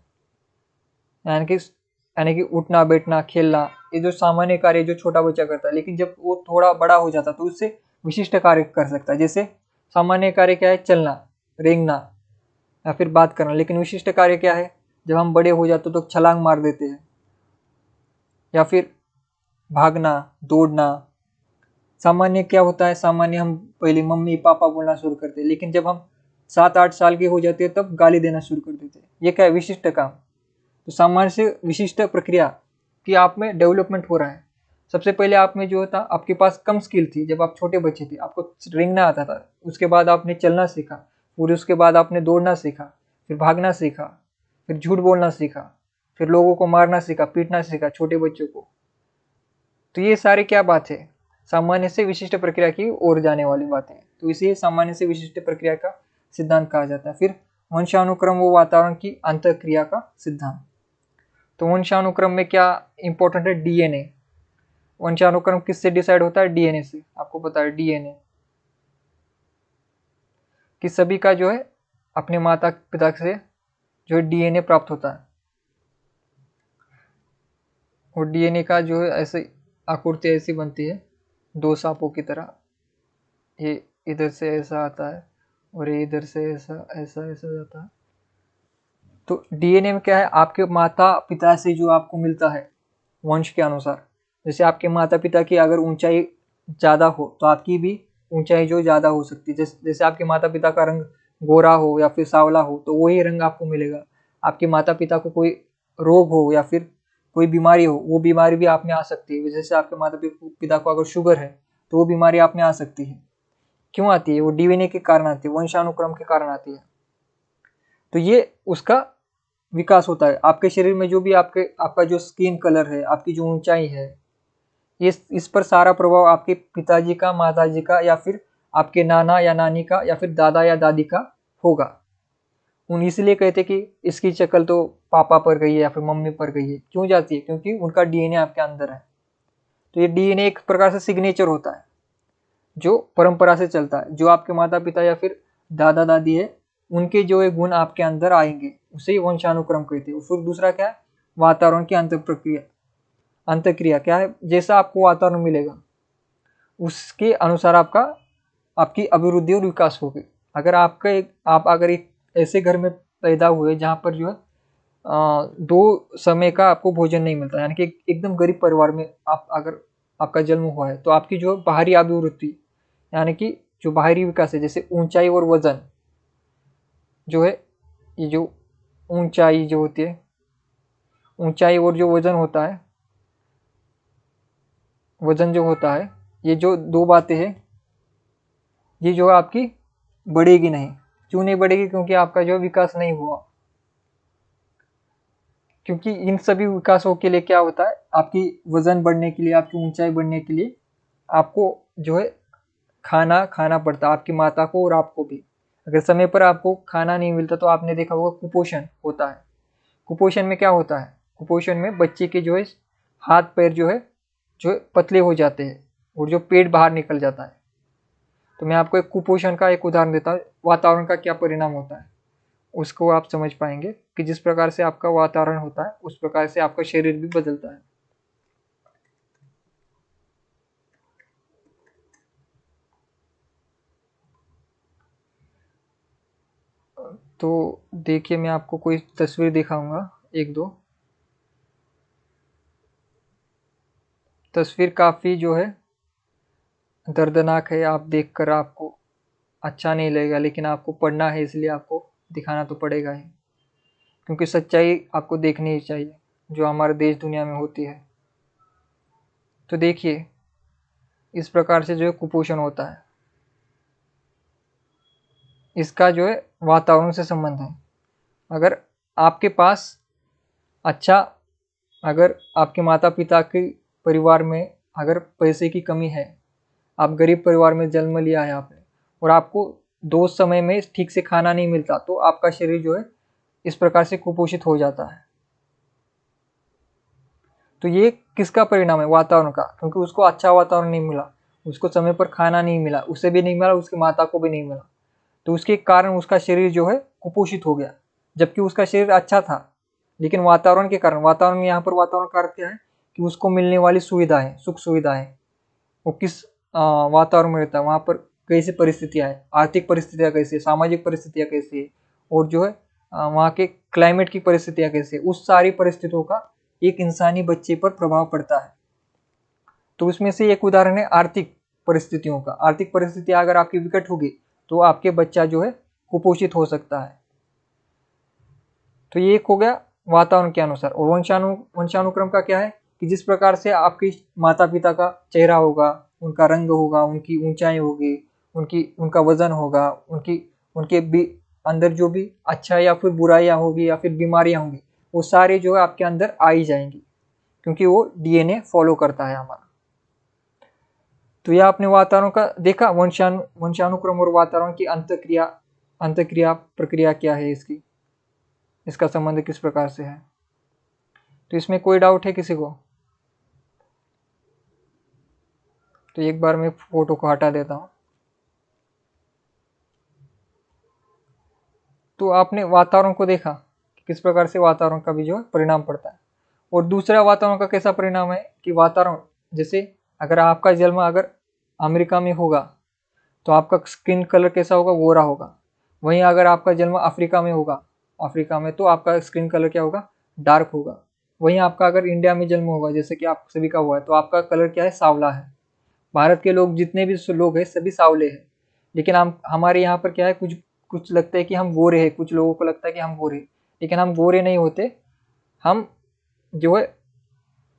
यानी कि उठना बैठना खेलना, ये जो सामान्य कार्य जो छोटा बच्चा करता है, लेकिन जब वो थोड़ा बड़ा हो जाता है तो उससे विशिष्ट कार्य कर सकता है। जैसे सामान्य कार्य क्या है, चलना रेंगना या फिर बात करना, लेकिन विशिष्ट कार्य क्या है, जब हम बड़े हो जाते तो छलांग मार देते हैं या फिर भागना दौड़ना, सामान्य क्या होता है, सामान्य हम पहले मम्मी पापा बोलना शुरू करते हैं, लेकिन जब हम 7-8 साल के हो जाते हैं तब गाली देना शुरू कर देते हैं। ये क्या है, विशिष्ट काम। तो सामान्य से विशिष्ट प्रक्रिया कि आप में डेवलपमेंट हो रहा है। सबसे पहले आप में जो था, आपके पास कम स्किल थी जब आप छोटे बच्चे थे, आपको रेंगना आता था, उसके बाद आपने चलना सीखा, फिर उसके बाद आपने दौड़ना सीखा, फिर भागना सीखा, फिर झूठ बोलना सीखा, फिर लोगों को मारना सीखा, पीटना सीखा, छोटे बच्चों को। तो ये सारी क्या बात है, सामान्य से विशिष्ट प्रक्रिया की ओर जाने वाली बातें हैं। तो इसे सामान्य से विशिष्ट प्रक्रिया का सिद्धांत कहा जाता है। फिर वंशानुक्रम व वातावरण की अंतःक्रिया का सिद्धांत। तो वंशानुक्रम में क्या इंपॉर्टेंट है, डीएनए। वंशानुक्रम किससे डिसाइड होता है, डीएनए से। आपको पता है डीएनए कि सभी का जो है अपने माता पिता से जो है डीएनए प्राप्त होता है। और डीएनए का जो है ऐसे आकृति ऐसी बनती है, दो सांपों की तरह। ये इधर से ऐसा आता है और ये इधर से ऐसा ऐसा ऐसा जाता है। तो डीएनए में क्या है, आपके माता पिता से जो आपको मिलता है वंश के अनुसार। जैसे आपके माता पिता की अगर ऊंचाई ज़्यादा हो तो आपकी भी ऊंचाई जो ज़्यादा हो सकती है। जैसे आपके माता पिता का रंग गोरा हो या फिर सांवला हो तो वही रंग आपको मिलेगा। आपके माता पिता को कोई रोग हो या फिर कोई बीमारी हो, वो बीमारी भी आप में आ सकती है। जैसे आपके माता पिता को अगर शुगर है तो वो बीमारी आप में आ सकती है। क्यों आती है, वो डीएनए के कारण आती है, वंशानुक्रम के कारण आती है। तो ये उसका विकास होता है। आपके शरीर में जो भी आपका जो स्किन कलर है, आपकी जो ऊंचाई है, ये इस पर सारा प्रभाव आपके पिताजी का, माताजी का, या फिर आपके नाना या नानी का, या फिर दादा या दादी का होगा। उन इसलिए कहते कि इसकी शक्ल तो पापा पर गई है या फिर मम्मी पर गई है। क्यों जाती है, क्योंकि उनका डीएनए आपके अंदर है। तो ये डीएनए एक प्रकार से सिग्नेचर होता है जो परंपरा से चलता है। जो आपके माता पिता या फिर दादा दादी है, उनके जो ये गुण आपके अंदर आएंगे, उसे ही वंशानुक्रम कहते हैं। फिर दूसरा क्या है, वातावरण की अंतःक्रिया क्या है, जैसा आपको वातावरण मिलेगा उसके अनुसार आपकी अभिवृद्धि और विकास होगी। अगर आप अगर एक ऐसे घर में पैदा हुए जहाँ पर जो है दो समय का आपको भोजन नहीं मिलता, यानी कि एकदम गरीब परिवार में आप अगर आपका जन्म हुआ है, तो आपकी जो बाहरी अभिवृद्धि यानी कि जो बाहरी विकास है, जैसे ऊंचाई और वजन जो है, ये जो ऊंचाई जो होती है, ऊंचाई और जो वजन होता है, वजन जो होता है, ये जो दो बातें हैं, ये जो है आपकी बढ़ेगी नहीं। क्यों नहीं बढ़ेगी, क्योंकि आपका जो विकास नहीं हुआ। क्योंकि इन सभी विकासों के लिए क्या होता है, आपकी वजन बढ़ने के लिए, आपकी ऊंचाई बढ़ने के लिए आपको जो है खाना खाना पड़ता है, आपकी माता को और आपको भी। अगर समय पर आपको खाना नहीं मिलता तो आपने देखा होगा कुपोषण होता है। कुपोषण में क्या होता है, कुपोषण में बच्चे के जो है हाथ पैर जो है पतले हो जाते हैं और जो पेट बाहर निकल जाता है। तो मैं आपको एक कुपोषण का एक उदाहरण देता हूँ, वातावरण का क्या परिणाम होता है उसको आप समझ पाएंगे कि जिस प्रकार से आपका वातावरण होता है उस प्रकार से आपका शरीर भी बदलता है। तो देखिए, मैं आपको कोई तस्वीर दिखाऊंगा, एक दो तस्वीर काफ़ी जो है दर्दनाक है। आप देखकर आपको अच्छा नहीं लगेगा, लेकिन आपको पढ़ना है इसलिए आपको दिखाना तो पड़ेगा ही, क्योंकि सच्चाई आपको देखनी ही चाहिए जो हमारे देश दुनिया में होती है। तो देखिए, इस प्रकार से जो है कुपोषण होता है, इसका जो है वातावरण से संबंध है। अगर आपके पास अच्छा, अगर आपके माता पिता के परिवार में अगर पैसे की कमी है, आप गरीब परिवार में जन्म लिया है आपने, और आपको दो समय में ठीक से खाना नहीं मिलता, तो आपका शरीर जो है इस प्रकार से कुपोषित हो जाता है। तो ये किसका परिणाम है, वातावरण का। क्योंकि उसको अच्छा वातावरण नहीं मिला, उसको समय पर खाना नहीं मिला, उसे भी नहीं मिला, उसकी माता को भी नहीं मिला, तो उसके कारण उसका शरीर जो है कुपोषित हो गया। जबकि उसका शरीर अच्छा था, लेकिन वातावरण के कारण, वातावरण में यहाँ पर वातावरण का अर्थ क्या है कि उसको मिलने वाली सुविधाएं, सुख सुविधाएं, वो किस वातावरण में रहता है, वहाँ पर कैसी परिस्थितियाँ है, आर्थिक परिस्थितियाँ कैसी है, सामाजिक परिस्थितियाँ कैसी है, और जो है वहाँ के क्लाइमेट की परिस्थितियाँ कैसी है, उस सारी परिस्थितियों का एक इंसानी बच्चे पर प्रभाव पड़ता है। तो उसमें से एक उदाहरण है आर्थिक परिस्थितियों का। आर्थिक परिस्थितियां अगर आपकी विकट होगी तो आपके बच्चा जो है कुपोषित हो सकता है। तो ये एक हो गया वातावरण के अनुसार। और वंशानुक्रम का क्या है कि जिस प्रकार से आपके माता पिता का चेहरा होगा, उनका रंग होगा, उनकी ऊंचाई होगी, उनका वजन होगा, उनके भी अंदर जो भी अच्छा या फिर बुराइयां होगी या फिर बीमारियां होंगी, वो सारे जो है आपके अंदर आ ही जाएंगी, क्योंकि वो डीएनए फॉलो करता है हमारा। तो यह आपने वातावरण का देखा, वंशानुक्रम और वातावरण की अंतक्रिया प्रक्रिया क्या है, इसका संबंध किस प्रकार से है। तो इसमें कोई डाउट है किसी को? तो एक बार मैं फोटो को हटा देता हूं। तो आपने वातावरण को देखा कि किस प्रकार से वातावरण का भी जो है परिणाम पड़ता है। और दूसरा वातावरण का कैसा परिणाम है कि वातावरण, जैसे अगर आपका जन्म अगर अमेरिका में होगा तो आपका स्किन कलर कैसा होगा, गोरा होगा। वहीं अगर आपका जन्म अफ्रीका में होगा, तो आपका स्किन कलर क्या होगा, डार्क होगा। वहीं आपका अगर इंडिया में जन्म होगा, जैसे कि आप सभी का हुआ है, तो आपका कलर क्या है, सांवला है। भारत के लोग जितने भी लोग हैं सभी सांवले हैं। लेकिन हम हमारे यहाँ पर क्या है, कुछ कुछ लगता है कि हम गोरे हैं, कुछ लोगों को लगता है कि हम गोरे, लेकिन हम गोरे नहीं होते। हम जो है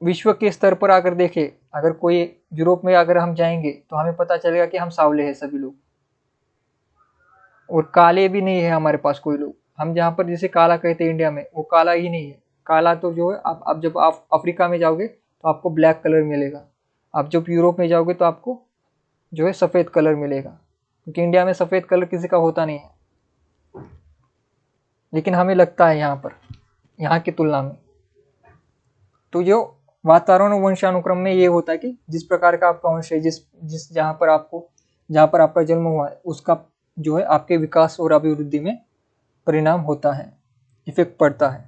विश्व के स्तर पर अगर देखें, अगर कोई यूरोप में अगर हम जाएंगे तो हमें पता चलेगा कि हम सांवले हैं सभी लोग, और काले भी नहीं है हमारे पास कोई लोग। हम जहाँ पर जैसे काला कहते हैं इंडिया में, वो काला ही नहीं है। काला तो जो है आप जब आप अफ्रीका में जाओगे तो आपको ब्लैक कलर मिलेगा। आप जब यूरोप में जाओगे तो आपको जो है सफ़ेद कलर मिलेगा, क्योंकि इंडिया में सफ़ेद कलर किसी का होता नहीं है, लेकिन हमें लगता है यहाँ पर, यहाँ की तुलना में। तो जो वातावरण और वंशानुक्रम में ये होता है कि जिस प्रकार का आपका वंश है, जिस जहाँ पर आपका जन्म हुआ है, उसका जो है आपके विकास और अभिवृद्धि में परिणाम होता है, इफेक्ट पड़ता है।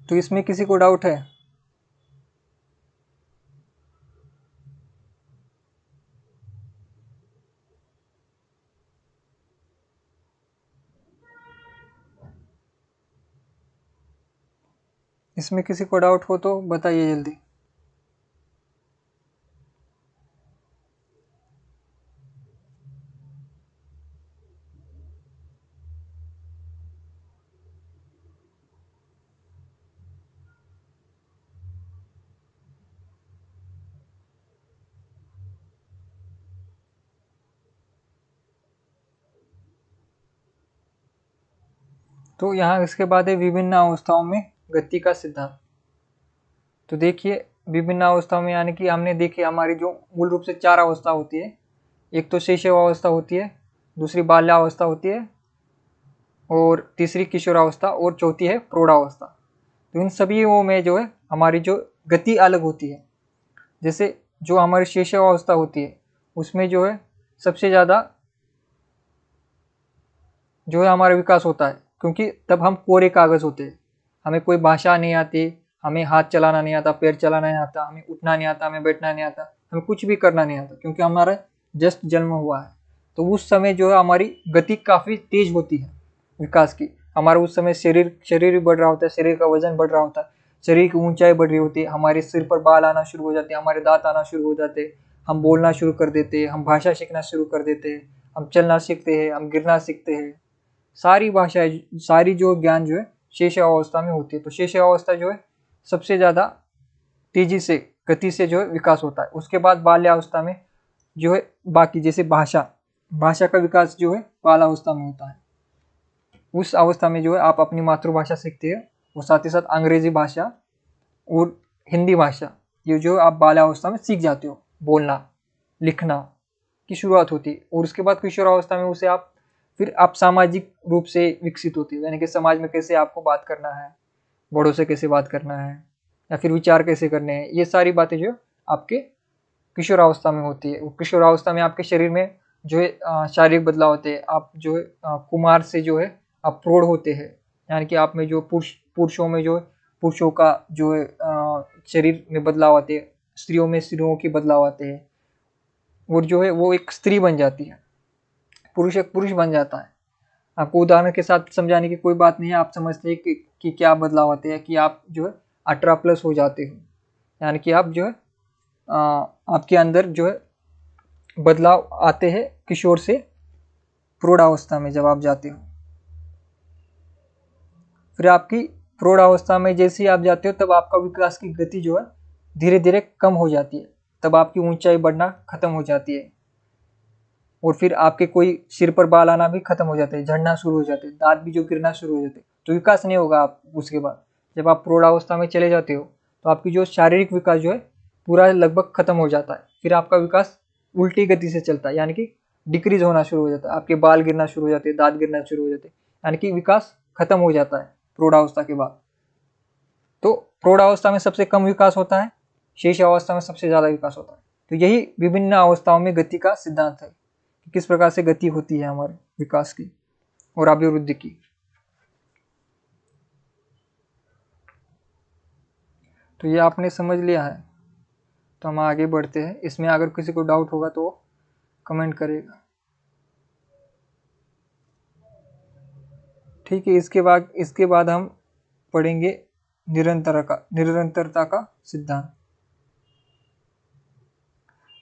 तो इसमें किसी को डाउट है? इसमें किसी को डाउट हो तो बताइए जल्दी। तो यहाँ इसके बाद है विभिन्न अवस्थाओं में गति का सिद्धांत। तो देखिए, विभिन्न अवस्थाओं में यानी कि हमने देखी हमारी जो मूल रूप से 4 अवस्था होती है। एक तो शैशवावस्था होती है, दूसरी बाल्यावस्था होती है, और तीसरी किशोरावस्था, और चौथी है प्रौढ़ावस्था। तो इन सभी में जो है हमारी जो गति अलग होती है। जैसे जो हमारी शैशवावस्था होती है उसमें जो है सबसे ज़्यादा जो है हमारा विकास होता है, क्योंकि तब हम कोरे कागज़ होते हैं। हमें कोई भाषा नहीं आती, हमें हाथ चलाना नहीं आता, पैर चलाना नहीं आता, हमें उठना नहीं आता, हमें बैठना नहीं आता, हमें कुछ भी करना नहीं आता, क्योंकि हमारा जस्ट जन्म हुआ है। तो उस समय जो है हमारी गति काफ़ी तेज होती है विकास की। हमारा उस समय शरीर भी बढ़ रहा होता है, शरीर का वजन बढ़ रहा होता है, शरीर की ऊंचाई बढ़ रही होती है, हमारे सिर पर बाल आना शुरू हो जाते हैं, हमारे दांत आना शुरू हो जाते हैं, हम बोलना शुरू कर देते हैं, हम भाषा सीखना शुरू कर देते हैं, हम चलना सीखते हैं, हम गिरना सीखते हैं। सारी भाषाएं, सारी जो ज्ञान जो है शैशवावस्था में होती है। तो शैशवावस्था जो है सबसे ज़्यादा तेजी से, गति से जो है विकास होता है। उसके बाद बाल्यावस्था में जो है बाकी जैसे भाषा का विकास जो है बाल्यावस्था में होता है। उस अवस्था में जो है आप अपनी मातृभाषा सीखते हैं, और साथ ही साथ अंग्रेजी भाषा और हिंदी भाषा, ये जो आप बाल्यावस्था में सीख जाते हो। बोलना लिखना की शुरुआत होती है। और उसके बाद किशोरावस्था में उसे आप फिर आप सामाजिक रूप से विकसित होती है, यानी कि समाज में कैसे आपको बात करना है, बड़ों से कैसे बात करना है, या फिर विचार कैसे करने हैं, ये सारी बातें जो आपके किशोरावस्था में होती है। किशोरावस्था में आपके शरीर में जो है शारीरिक बदलाव होते हैं। आप जो है कुमार से जो है आप प्रौढ़ होते हैं, यानी कि आप में जो पुरुषों में जो पुरुषों का जो है शरीर में बदलाव आते हैं, स्त्रियों में स्त्रियों के बदलाव आते हैं, और जो है वो एक स्त्री बन जाती है, पुरुष एक पुरुष बन जाता है। आपको उदाहरण के साथ समझाने की कोई बात नहीं है, आप समझते हैं कि क्या बदलाव आते हैं, कि आप जो है 18+ हो जाते हो, यानी कि आप जो है आपके अंदर जो है बदलाव आते हैं किशोर से प्रौढ़ावस्था में जब आप जाते हो। फिर आपकी प्रौढ़ावस्था में जैसे ही आप जाते हो तब आपका विकास की गति जो है धीरे धीरे कम हो जाती है, तब आपकी ऊंचाई बढ़ना खत्म हो जाती है, और फिर आपके कोई सिर पर बाल आना भी खत्म हो जाते हैं, झड़ना शुरू हो जाते हैं, दांत भी जो गिरना शुरू हो जाते हैं, तो विकास नहीं होगा आप उसके बाद। जब आप प्रौढ़ावस्था में चले जाते हो तो आपकी जो शारीरिक विकास जो है पूरा लगभग खत्म हो जाता है, फिर आपका विकास उल्टी गति से चलता है, यानी कि डिक्रीज होना शुरू हो जाता है, आपके बाल गिरना शुरू हो जाते हैं, दांत गिरना शुरू हो जाते हैं, यानी कि विकास खत्म हो जाता है प्रौढ़ावस्था के बाद। तो प्रौढ़ावस्था में सबसे कम विकास होता है, शेष अवस्था में सबसे ज्यादा विकास होता है। तो यही विभिन्न अवस्थाओं में गति का सिद्धांत है कि किस प्रकार से गति होती है हमारे विकास की और अभिवृद्धि की। तो ये आपने समझ लिया है, तो हम आगे बढ़ते हैं। इसमें अगर किसी को डाउट होगा तो कमेंट करेगा। ठीक है, इसके बाद हम पढ़ेंगे निरंतरता का सिद्धांत।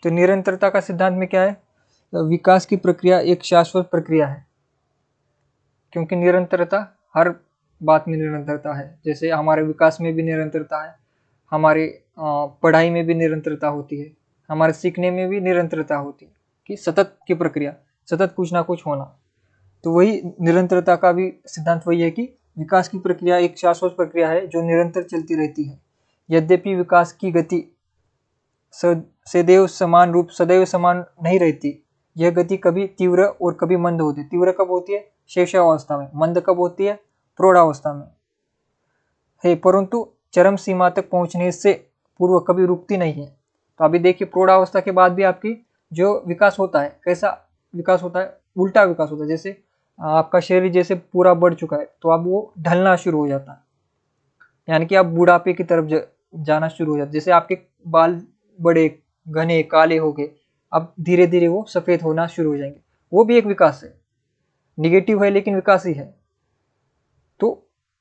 तो निरंतरता का सिद्धांत में क्या है? विकास की प्रक्रिया एक शाश्वत प्रक्रिया है, क्योंकि निरंतरता हर बात में निरंतरता है। जैसे हमारे विकास में भी निरंतरता है, हमारे पढ़ाई में भी निरंतरता होती है, हमारे सीखने में भी निरंतरता होती है, कि सतत की प्रक्रिया, सतत कुछ ना कुछ होना। तो वही निरंतरता का भी सिद्धांत वही है कि विकास की प्रक्रिया एक शाश्वत प्रक्रिया है जो निरंतर चलती रहती है। यद्यपि विकास की गति सदैव समान नहीं रहती, यह गति कभी तीव्र और कभी मंद होती है। तीव्र कब होती है? शैशवावस्था में। मंद कब होती है? प्रौढ़ावस्था में है, परंतु चरम सीमा तक पहुंचने से पूर्व कभी रुकती नहीं है। तो अभी देखिए, प्रौढ़ावस्था के बाद भी आपकी जो विकास होता है, कैसा विकास होता है? उल्टा विकास होता है। जैसे आपका शरीर जैसे पूरा बढ़ चुका है तो अब वो ढलना शुरू हो जाता है, यानी कि आप बुढ़ापे की तरफ जाना शुरू हो जाता है। जैसे आपके बाल बड़े घने काले हो गए, अब धीरे धीरे वो सफेद होना शुरू हो जाएंगे। वो भी एक विकास है, निगेटिव है लेकिन विकास ही है। तो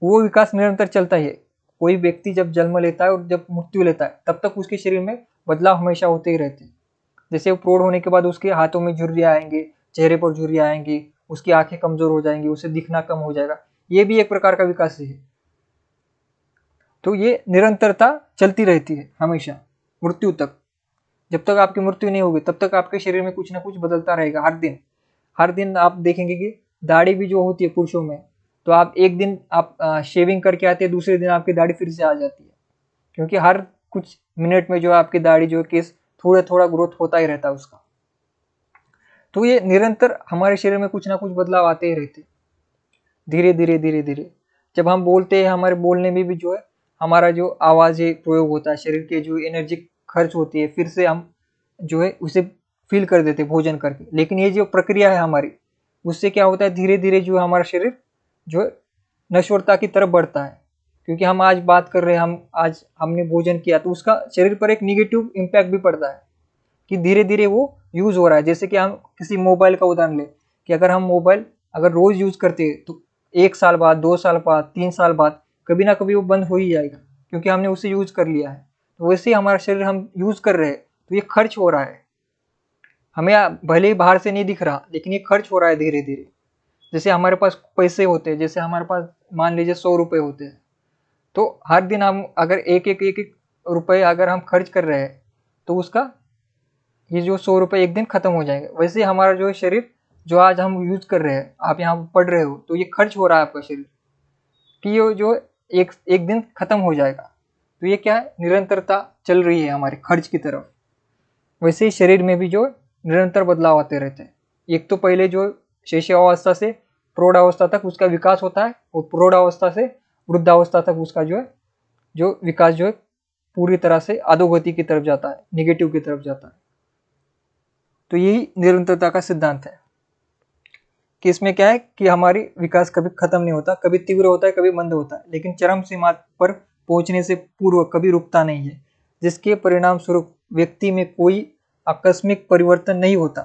वो विकास निरंतर चलता ही है। कोई व्यक्ति जब जन्म लेता है और जब मृत्यु लेता है तब तक उसके शरीर में बदलाव हमेशा होते ही रहते हैं। जैसे वो प्रौढ़ होने के बाद उसके हाथों में झुर्रियां आएंगे, चेहरे पर झुर्रियां आएंगी, उसकी आंखें कमजोर हो जाएंगी, उसे दिखना कम हो जाएगा। ये भी एक प्रकार का विकास ही है। तो ये निरंतरता चलती रहती है हमेशा मृत्यु तक। जब तक आपकी मृत्यु नहीं होगी तब तक आपके शरीर में कुछ ना कुछ बदलता रहेगा। हर दिन आप देखेंगे कि दाढ़ी भी जो होती है पुरुषों में, तो आप एक दिन आप शेविंग करके आते हैं, दूसरे दिन आपकी दाढ़ी फिर से आ जाती है, क्योंकि हर कुछ मिनट में जो आपकी दाढ़ी जो केस थोड़ा थोड़ा ग्रोथ होता ही रहता है उसका। तो ये निरंतर हमारे शरीर में कुछ ना कुछ बदलाव आते ही रहते, धीरे धीरे धीरे धीरे। जब हम बोलते हैं, हमारे बोलने में भी जो है हमारा जो आवाज है प्रयोग होता है, शरीर के जो एनर्जी खर्च होती है, फिर से हम जो है उसे फील कर देते भोजन करके। लेकिन ये जो प्रक्रिया है हमारी, उससे क्या होता है, धीरे धीरे जो हमारा शरीर जो है नश्वरता की तरफ बढ़ता है। क्योंकि हम आज बात कर रहे हैं, आज हमने भोजन किया, तो उसका शरीर पर एक निगेटिव इम्पैक्ट भी पड़ता है कि धीरे धीरे वो यूज हो रहा है। जैसे कि हम किसी मोबाइल का उदाहरण लें, कि अगर हम मोबाइल अगर रोज यूज करते हैं तो 1 साल बाद, 2 साल बाद, 3 साल बाद कभी ना कभी वो बंद हो ही जाएगा, क्योंकि हमने उसे यूज कर लिया है। तो वैसे ही हमारा शरीर हम यूज कर रहे हैं तो ये खर्च हो रहा है, हमें भले ही बाहर से नहीं दिख रहा लेकिन ये खर्च हो रहा है धीरे धीरे। जैसे हमारे पास पैसे होते हैं, जैसे हमारे पास मान लीजिए 100 रुपये होते हैं, तो हर दिन हम अगर एक एक रुपये अगर हम खर्च कर रहे हैं तो उसका ये जो 100 रुपये एक दिन खत्म हो जाएंगे। वैसे हमारा जो शरीर जो आज हम यूज कर रहे हैं, आप यहाँ पढ़ रहे हो, तो ये खर्च हो रहा है आपका शरीर, कि ये जो एक एक दिन खत्म हो जाएगा। तो ये क्या है, निरंतरता चल रही है हमारे खर्च की तरफ। वैसे ही शरीर में भी जो निरंतर बदलाव आते रहते हैं। एक तो पहले जो शैशवावस्था से प्रौढ़ावस्था तक उसका विकास होता है, और प्रौढ़ावस्था से वृद्धावस्था तक उसका जो है जो विकास जो है पूरी तरह से अधोगति की तरफ जाता है, निगेटिव की तरफ जाता है। तो यही निरंतरता का सिद्धांत है कि इसमें क्या है कि हमारी विकास कभी खत्म नहीं होता, कभी तीव्र होता है, कभी मंद होता है, लेकिन चरम सीमा पर पहुंचने से पूर्व कभी रुकता नहीं है, जिसके परिणाम स्वरूप व्यक्ति में कोई आकस्मिक परिवर्तन नहीं होता।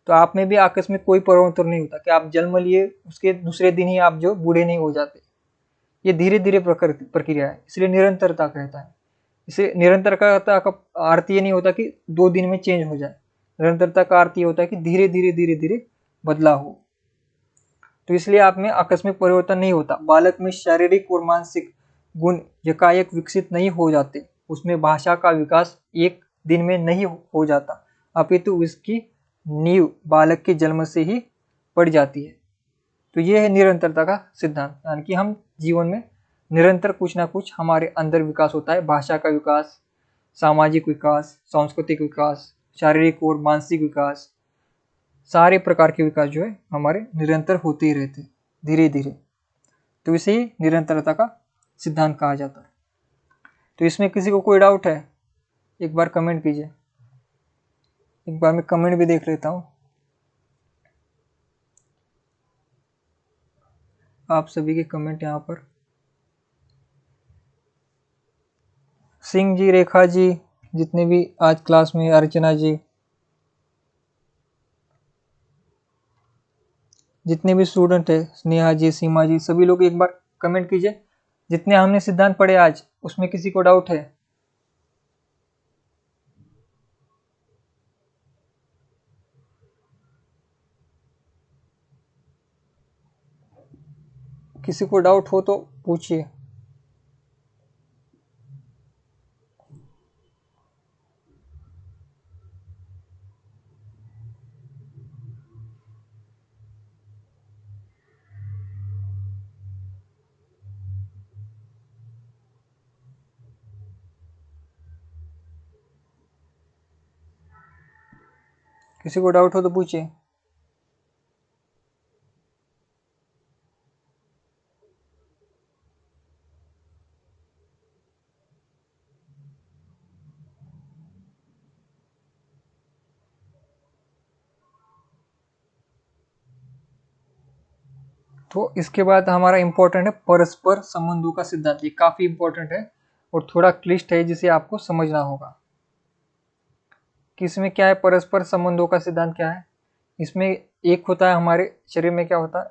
तो आप में भी आकस्मिक कोई परिवर्तन नहीं होता कि आप जन्म लिए उसके दूसरे दिन ही आप जो बूढ़े नहीं हो जाते। ये धीरे धीरे प्रक्रिया है, इसलिए निरंतरता कहता है। इसे निरंतरता का अर्थ ये नहीं होता कि 2 दिन में चेंज हो जाए। निरंतरता का अर्थ ये होता है कि धीरे धीरे धीरे धीरे बदलाव हो। तो इसलिए आप में आकस्मिक परिवर्तन नहीं होता। बालक में शारीरिक और मानसिक गुण यकायक विकसित नहीं हो जाते। उसमें भाषा का विकास एक दिन में नहीं हो जाता, अपितु इसकी नींव बालक के जन्म से ही पड़ जाती है। तो ये है निरंतरता का सिद्धांत, यानी कि हम जीवन में निरंतर कुछ ना कुछ हमारे अंदर विकास होता है। भाषा का विकास, सामाजिक विकास, सांस्कृतिक विकास, शारीरिक और मानसिक विकास, सारे प्रकार के विकास जो है हमारे निरंतर होते ही रहते धीरे धीरे। तो इसे ही निरंतरता का सिद्धांत कहा जाता है। तो इसमें किसी को कोई डाउट है, एक बार कमेंट कीजिए। एक बार मैं कमेंट भी देख लेता हूँ। आप सभी के कमेंट यहाँ पर, सिंह जी, रेखा जी, जितने भी आज क्लास में, अर्चना जी, जितने भी स्टूडेंट है, स्नेहा जी, सीमा जी, सभी लोग एक बार कमेंट कीजिए। जितने हमने सिद्धांत पढ़े आज, उसमें किसी को डाउट है? किसी को डाउट हो तो पूछिए। किसी को डाउट हो तो पूछिए। तो इसके बाद हमारा इंपॉर्टेंट है परस्पर संबंधों का सिद्धांत। ये काफी इंपॉर्टेंट है और थोड़ा क्लिष्ट है, जिसे आपको समझना होगा कि इसमें क्या है। परस्पर संबंधों का सिद्धांत क्या है? इसमें एक होता है हमारे शरीर में, क्या होता है,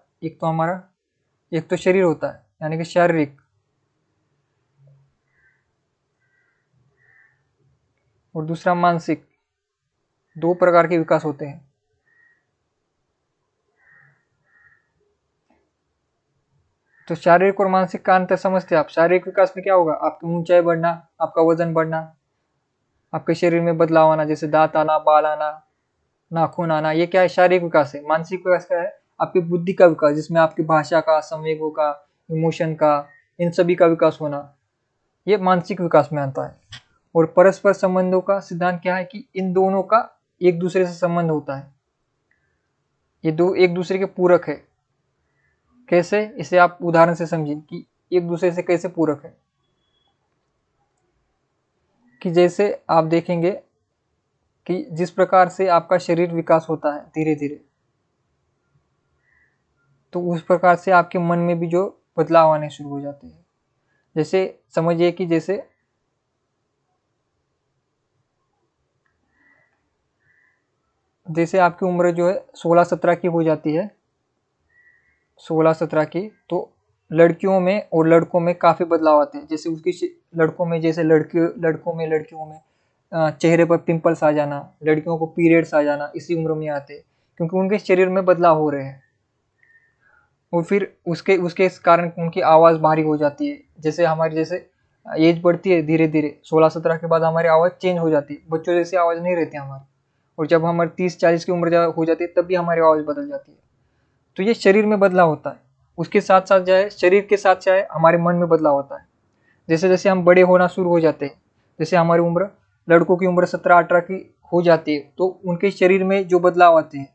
एक तो शरीर होता है, यानी कि शारीरिक, और दूसरा मानसिक। 2 प्रकार के विकास होते हैं। तो शारीरिक और मानसिक का अंतर समझते हैं आप। शारीरिक विकास में क्या होगा? आपकी ऊंचाई बढ़ना, आपका वजन बढ़ना, आपके शरीर में बदलाव आना, जैसे दांत आना, बाल आना, नाखून आना, ये क्या है? शारीरिक विकास है। मानसिक विकास क्या है? आपकी बुद्धि का विकास, जिसमें आपकी भाषा का, संवेगों का, इमोशन का, इन सभी का विकास होना, ये मानसिक विकास में आता है। और परस्पर संबंधों का सिद्धांत क्या है कि इन दोनों का एक दूसरे से संबंध होता है। ये दो एक दूसरे के पूरक है। कैसे? इसे आप उदाहरण से समझिए कि एक दूसरे से कैसे पूरक है। कि जैसे आप देखेंगे कि जिस प्रकार से आपका शरीर विकास होता है धीरे धीरे, तो उस प्रकार से आपके मन में भी जो बदलाव आने शुरू हो जाते हैं। जैसे समझिए कि जैसे आपकी उम्र जो है 16-17 की हो जाती है, 16-17 की, तो लड़कियों में और लड़कों में काफ़ी बदलाव आते हैं। जैसे लड़कों में, जैसे लड़कियों में चेहरे पर पिंपल्स आ जाना, लड़कियों को पीरियड्स आ जाना इसी उम्र में आते हैं, क्योंकि उनके शरीर में बदलाव हो रहे हैं। और फिर उसके उसके कारण उनकी आवाज़ भारी हो जाती है। जैसे एज बढ़ती है धीरे धीरे, 16-17 के बाद हमारी आवाज़ चेंज हो जाती है। बच्चों जैसी आवाज़ नहीं रहती हमारी। और जब हमारी 30-40 की उम्र हो जाती है, तब भी हमारी आवाज़ बदल जाती है। तो ये शरीर में बदलाव होता है। उसके साथ साथ जो है, शरीर के साथ जो है, हमारे मन में बदलाव होता है। जैसे जैसे हम बड़े होना शुरू हो जाते हैं, जैसे हमारी उम्र, लड़कों की उम्र 17-18 की हो जाती है, तो उनके शरीर में जो बदलाव आते हैं,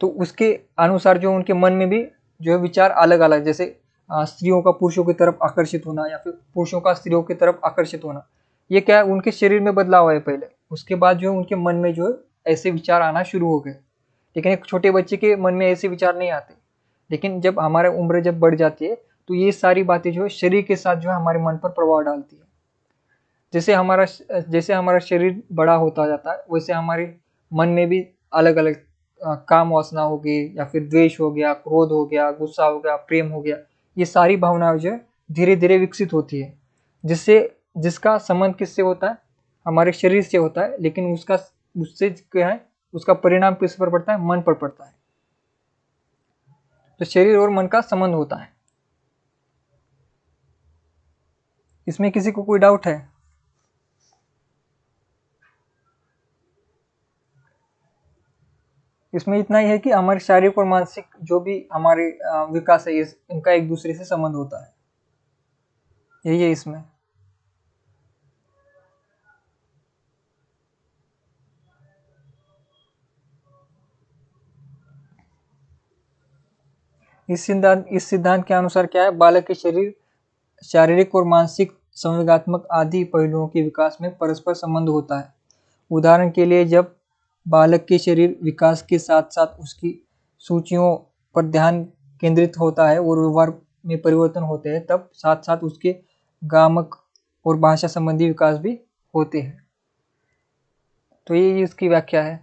तो उसके अनुसार जो उनके मन में भी जो है विचार अलग अलग, जैसे स्त्रियों का पुरुषों की तरफ आकर्षित होना, या फिर पुरुषों का स्त्रियों की तरफ आकर्षित होना, ये क्या है? उनके शरीर में बदलाव आए पहले, उसके बाद जो है उनके मन में जो है ऐसे विचार आना शुरू हो गए। लेकिन एक छोटे बच्चे के मन में ऐसे विचार नहीं आते। लेकिन जब हमारी उम्र जब बढ़ जाती है, तो ये सारी बातें जो है शरीर के साथ जो है हमारे मन पर प्रभाव डालती है। जैसे हमारा शरीर बड़ा होता जाता है, वैसे हमारे मन में भी अलग अलग काम वासना हो गई, या फिर द्वेष हो गया, क्रोध हो गया, गुस्सा हो गया, प्रेम हो गया, ये सारी भावनाएं जो है धीरे धीरे विकसित होती है, जिसका संबंध किससे होता है, हमारे शरीर से होता है, लेकिन उससे क्या है, उसका परिणाम किस पर पड़ता है, मन पर पड़ता है। तो शरीर और मन का संबंध होता है। इसमें किसी को कोई डाउट है? इसमें इतना ही है कि हमारे शारीरिक और मानसिक जो भी हमारे विकास है, इनका एक दूसरे से संबंध होता है, यही है इसमें। इस सिद्धांत के अनुसार क्या है, बालक के शारीरिक और मानसिक संवेगात्मक आदि पहलुओं के विकास में परस्पर संबंध होता है। उदाहरण के लिए, जब बालक के शरीर विकास के साथ साथ उसकी सूचियों पर ध्यान केंद्रित होता है और व्यवहार में परिवर्तन होते हैं, तब साथ साथ उसके गामक और भाषा संबंधी विकास भी होते हैं। तो ये इसकी व्याख्या है।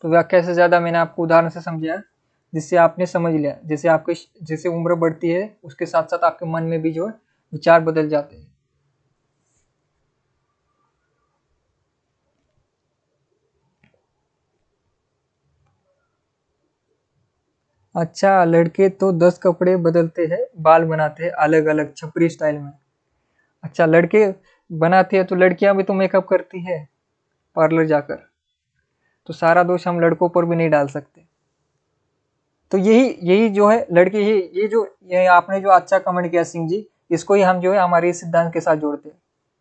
तो व्याख्या से ज़्यादा मैंने आपको उदाहरण से समझाया, जिससे आपने समझ लिया। जैसे उम्र बढ़ती है, उसके साथ साथ आपके मन में भी जो है विचार बदल जाते हैं। अच्छा, लड़के तो 10 कपड़े बदलते हैं, बाल बनाते हैं अलग अलग छपरी स्टाइल में। अच्छा, लड़के बनाते हैं तो लड़कियां भी तो मेकअप करती है पार्लर जाकर, तो सारा दोष हम लड़कों पर भी नहीं डाल सकते। तो यही यही जो है लड़के, ये आपने जो अच्छा कमेंट किया सिंह जी, इसको ही हम जो है हमारे इस सिद्धांत के साथ जोड़ते हैं।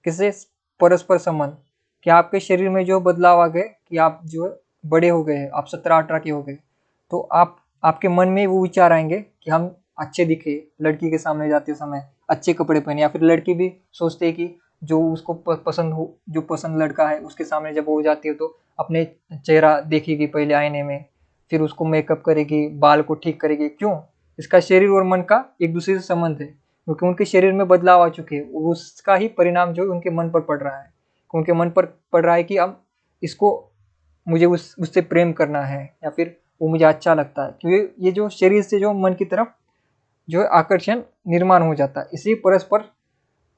किससे? परस्पर संबंध। कि आपके शरीर में जो बदलाव आ गए, कि आप जो है बड़े हो गए, आप 17-18 के हो गए, तो आपके मन में वो विचार आएंगे कि हम अच्छे दिखे लड़की के सामने जाते समय, अच्छे कपड़े पहने। या फिर लड़की भी सोचते हैं कि जो उसको पसंद हो, जो पसंद लड़का है, उसके सामने जब वो जाती है तो अपने चेहरा देखेगी पहले आईने में, फिर उसको मेकअप करेगी, बाल को ठीक करेगी। क्यों? इसका शरीर और मन का एक दूसरे से संबंध है, क्योंकि उनके शरीर में बदलाव आ चुके हैं, उसका ही परिणाम जो उनके मन पर पड़ रहा है। उनके मन पर पड़ रहा है कि अब इसको मुझे उससे प्रेम करना है, या फिर वो मुझे अच्छा लगता है। क्योंकि ये जो शरीर से जो मन की तरफ जो है आकर्षण निर्माण हो जाता है, इसी परस्पर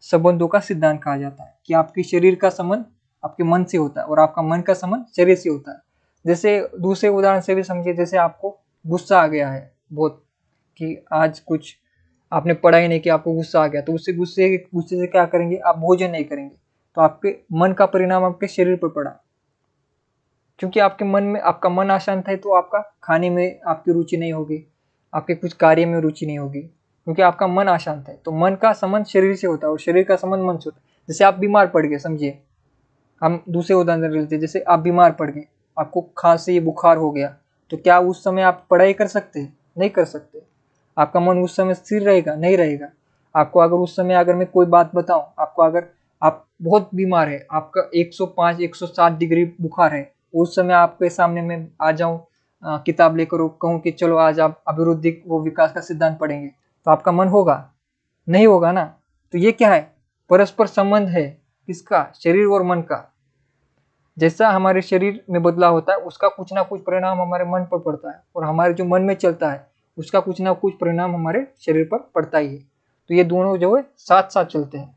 संबंधों का सिद्धांत कहा जाता है। कि आपके शरीर का संबंध आपके मन से होता है और आपका मन का संबंध शरीर से होता है। जैसे दूसरे उदाहरण से भी समझिए, जैसे आपको गुस्सा आ गया है बहुत, कि आज कुछ आपने पढ़ाई नहीं किया, आपको गुस्सा आ गया, तो गुस्से गुस्से से क्या करेंगे, आप भोजन नहीं करेंगे, तो आपके मन का परिणाम आपके शरीर पर पड़ा। क्योंकि आपका मन अशांत है, तो आपका खाने में आपकी रुचि नहीं होगी, आपके कुछ कार्य में रुचि नहीं होगी, क्योंकि आपका मन अशांत है। तो मन का संबंध शरीर से होता है और शरीर का संबंध मन से होता है। जैसे आप बीमार पड़ गए, समझिए, हम दूसरे उदाहरण लेते हैं। जैसे आप बीमार पड़ गए, आपको खांसी बुखार हो गया, तो क्या उस समय आप पढ़ाई कर सकते हैं? नहीं कर सकते। आपका मन उस समय स्थिर रहेगा? नहीं रहेगा। आपको अगर उस समय अगर मैं कोई बात बताऊं, आपको अगर आप बहुत बीमार है, आपका 105 107 डिग्री बुखार है, उस समय आपके सामने मैं आ जाऊं, किताब लेकर कहूं कि चलो आज आप अभिवृद्धि वो विकास का सिद्धांत पढ़ेंगे, तो आपका मन होगा? नहीं होगा ना। तो ये क्या है? परस्पर संबंध है। किसका? शरीर और मन का। जैसा हमारे शरीर में बदलाव होता है, उसका कुछ ना कुछ परिणाम हमारे मन पर पड़ता है, और हमारे जो मन में चलता है उसका कुछ ना कुछ परिणाम हमारे शरीर पर पड़ता ही है। तो ये दोनों जो है साथ साथ चलते हैं।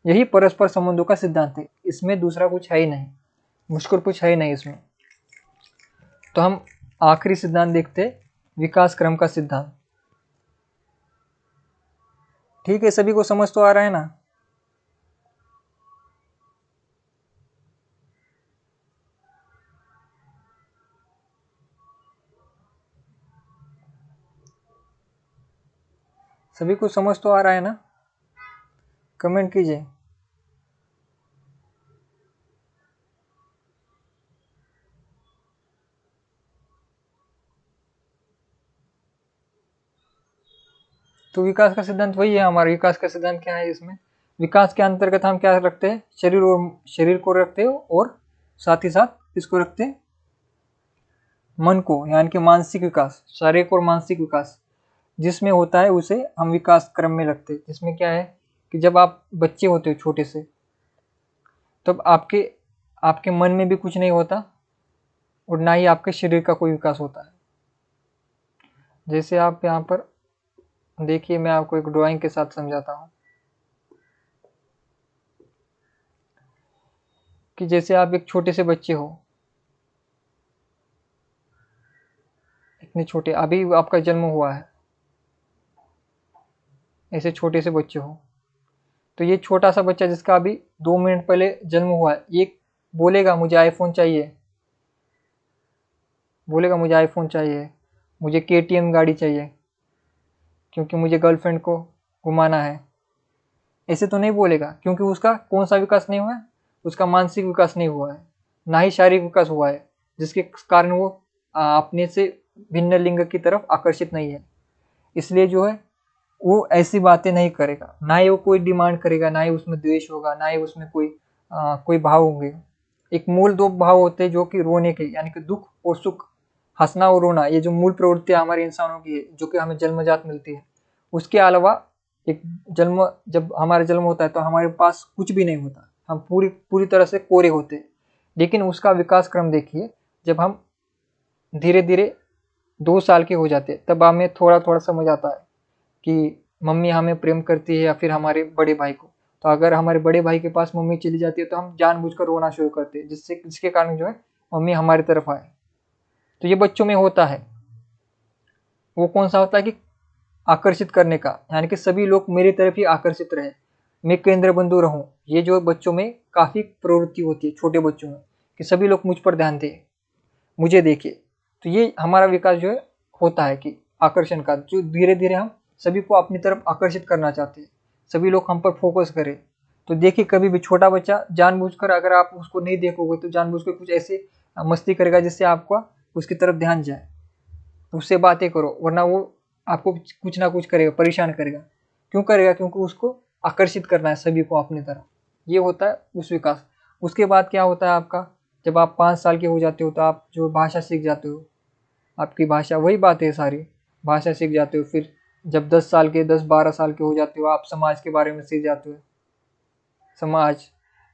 यही परस्पर संबंधों का सिद्धांत है। इसमें दूसरा कुछ है ही नहीं, मुश्किल कुछ है ही नहीं इसमें। तो हम आखिरी सिद्धांत देखते हैं, विकास क्रम का सिद्धांत। ठीक है, सभी को समझ तो आ रहा है ना? सभी को समझ तो आ रहा है ना? कमेंट कीजिए। तो विकास का सिद्धांत वही है हमारा। विकास का सिद्धांत क्या है इसमें? विकास के अंतर्गत हम क्या रखते हैं? शरीर को रखते हैं, और साथ ही साथ किसको रखते हैं? मन को, यानी कि मानसिक विकास, शारीरिक और मानसिक विकास जिसमें होता है, उसे हम विकास क्रम में रखते हैं। जिसमें क्या है कि जब आप बच्चे होते हो छोटे से, तब आपके आपके मन में भी कुछ नहीं होता, और ना ही आपके शरीर का कोई विकास होता है। जैसे आप यहाँ पर देखिए मैं आपको एक ड्राइंग के साथ समझाता हूँ कि जैसे आप एक छोटे से बच्चे हो, इतने छोटे, अभी आपका जन्म हुआ है, ऐसे छोटे से बच्चे हो, तो ये छोटा सा बच्चा जिसका अभी 2 मिनट पहले जन्म हुआ है, ये बोलेगा मुझे आईफोन चाहिए, बोलेगा मुझे आईफोन चाहिए, मुझे केटीएम गाड़ी चाहिए, क्योंकि मुझे गर्लफ्रेंड को घुमाना है। ऐसे तो नहीं बोलेगा, क्योंकि उसका कौन सा विकास नहीं हुआ है, उसका मानसिक विकास नहीं हुआ है, ना ही शारीरिक विकास हुआ है, जिसके कारण वो अपने से भिन्न लिंग की तरफ आकर्षित नहीं है। इसलिए जो है वो ऐसी बातें नहीं करेगा, ना ही वो कोई डिमांड करेगा, ना ही उसमें द्वेष होगा, ना ही उसमें कोई भाव होंगे। एक मूल दो भाव होते हैं जो कि रोने के, यानी कि दुख और सुख, हंसना और रोना, ये जो मूल प्रवृत्तियां हमारे इंसानों की है, जो कि हमें जन्मजात मिलती है। उसके अलावा एक जन्म, जब हमारा जन्म होता है तो हमारे पास कुछ भी नहीं होता, हम पूरी पूरी तरह से कोरे होते हैं। लेकिन उसका विकास क्रम देखिए, जब हम धीरे धीरे 2 साल के हो जाते हैं, तब हमें थोड़ा थोड़ा समझ आता है कि मम्मी हमें प्रेम करती है, या फिर हमारे बड़े भाई को। तो अगर हमारे बड़े भाई के पास मम्मी चली जाती है तो हम जानबूझकर रोना शुरू करते हैं, जिसके कारण जो है मम्मी हमारी तरफ आए। तो ये बच्चों में होता है। वो कौन सा होता है कि आकर्षित करने का, यानी कि सभी लोग मेरी तरफ ही आकर्षित रहे, मैं केंद्र बिंदु रहूं। ये जो बच्चों में काफी प्रवृत्ति होती है, छोटे बच्चों में, कि सभी लोग मुझ पर ध्यान दें, मुझे देखे। तो ये हमारा विकास जो है होता है कि आकर्षण का, जो धीरे धीरे हम सभी को अपनी तरफ आकर्षित करना चाहते हैं, सभी लोग हम पर फोकस करें। तो देखिए कभी भी छोटा बच्चा जानबूझकर, अगर आप उसको नहीं देखोगे तो जानबूझकर कुछ ऐसे मस्ती करेगा जिससे आपका उसकी तरफ ध्यान जाए, उससे बातें करो, वरना वो आपको कुछ ना कुछ करेगा, परेशान करेगा। क्यों करेगा? क्योंकि उसको आकर्षित करना है सभी को अपनी तरफ। ये होता है उस विकास। उसके बाद क्या होता है आपका, जब आप 5 साल के हो जाते हो तो आप जो भाषा सीख जाते हो, आपकी भाषा वही बात है सारी, भाषा सीख जाते हो। फिर जब 10 साल के, 10-12 साल के हो जाते हो, आप समाज के बारे में सीख जाते हो, समाज।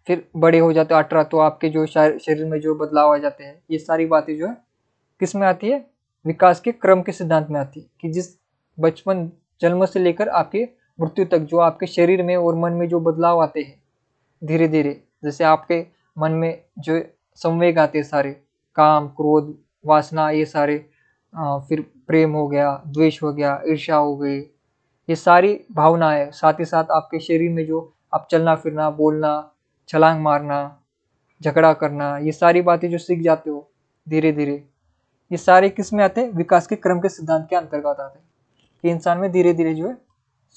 फिर बड़े हो जाते हो 18, तो आपके जो शरीर में जो बदलाव आ जाते हैं, ये सारी बातें जो है किस में आती है, विकास के क्रम के सिद्धांत में आती है। कि जिस बचपन, जन्म से लेकर आपके मृत्यु तक जो आपके शरीर में और मन में जो बदलाव आते हैं धीरे धीरे, जैसे आपके मन में जो संवेग आते हैं सारे, काम, क्रोध, वासना, ये सारे, फिर प्रेम हो गया, द्वेष हो गया, ईर्ष्या हो गई, ये सारी भावनाएं, साथ ही साथ आपके शरीर में जो आप चलना फिरना, बोलना, छलांग मारना, झगड़ा करना, ये सारी बातें जो सीख जाते हो धीरे धीरे, ये सारे किस में आते हैं, विकास के क्रम के सिद्धांत के अंतर्गत आते हैं। कि इंसान में धीरे धीरे जो है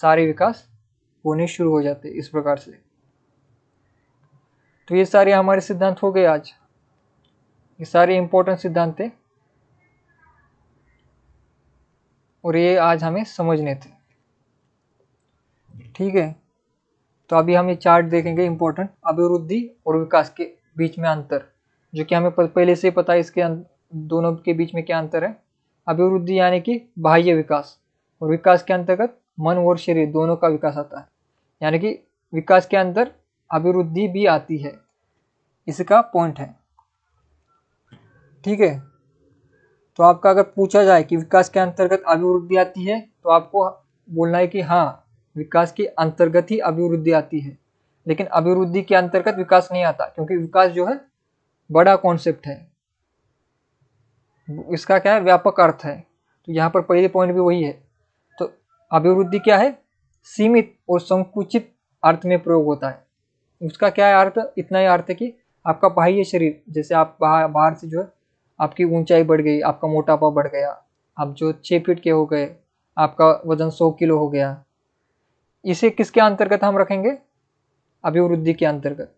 सारे विकास होने शुरू हो जाते हैं इस प्रकार से। तो ये सारे हमारे सिद्धांत हो गए आज, ये सारे इंपॉर्टेंट सिद्धांत थे और ये आज हमें समझने थे। ठीक है, तो अभी हम ये चार्ट देखेंगे, इंपॉर्टेंट अभिवृद्धि और विकास के बीच में अंतर, जो कि हमें पहले से पता है। इसके दोनों के बीच में क्या अंतर है। अभिवृद्धि यानी कि बाह्य विकास, और विकास के अंतर्गत मन और शरीर दोनों का विकास आता है। यानी कि विकास के अंदर अभिवृद्धि भी आती है, इसका पॉइंट है। ठीक है, तो आपका अगर पूछा जाए कि विकास के अंतर्गत अभिवृद्धि आती है, तो आपको बोलना है कि हाँ, विकास के अंतर्गत ही अभिवृद्धि आती है। लेकिन अभिवृद्धि के अंतर्गत विकास नहीं आता, क्योंकि विकास जो है बड़ा कॉन्सेप्ट है, इसका क्या है, व्यापक अर्थ है। तो यहाँ पर पहले पॉइंट भी वही है। तो अभिवृद्धि क्या है, सीमित और संकुचित अर्थ में प्रयोग होता है। उसका क्या है अर्थ, इतना ही अर्थ है कि आपका बाह्य शरीर, जैसे आप बाहर से जो है आपकी ऊंचाई बढ़ गई, आपका मोटापा बढ़ गया, आप जो 6 फीट के हो गए, आपका वजन 100 किलो हो गया, इसे किसके अंतर्गत हम रखेंगे, अभिवृद्धि के अंतर्गत।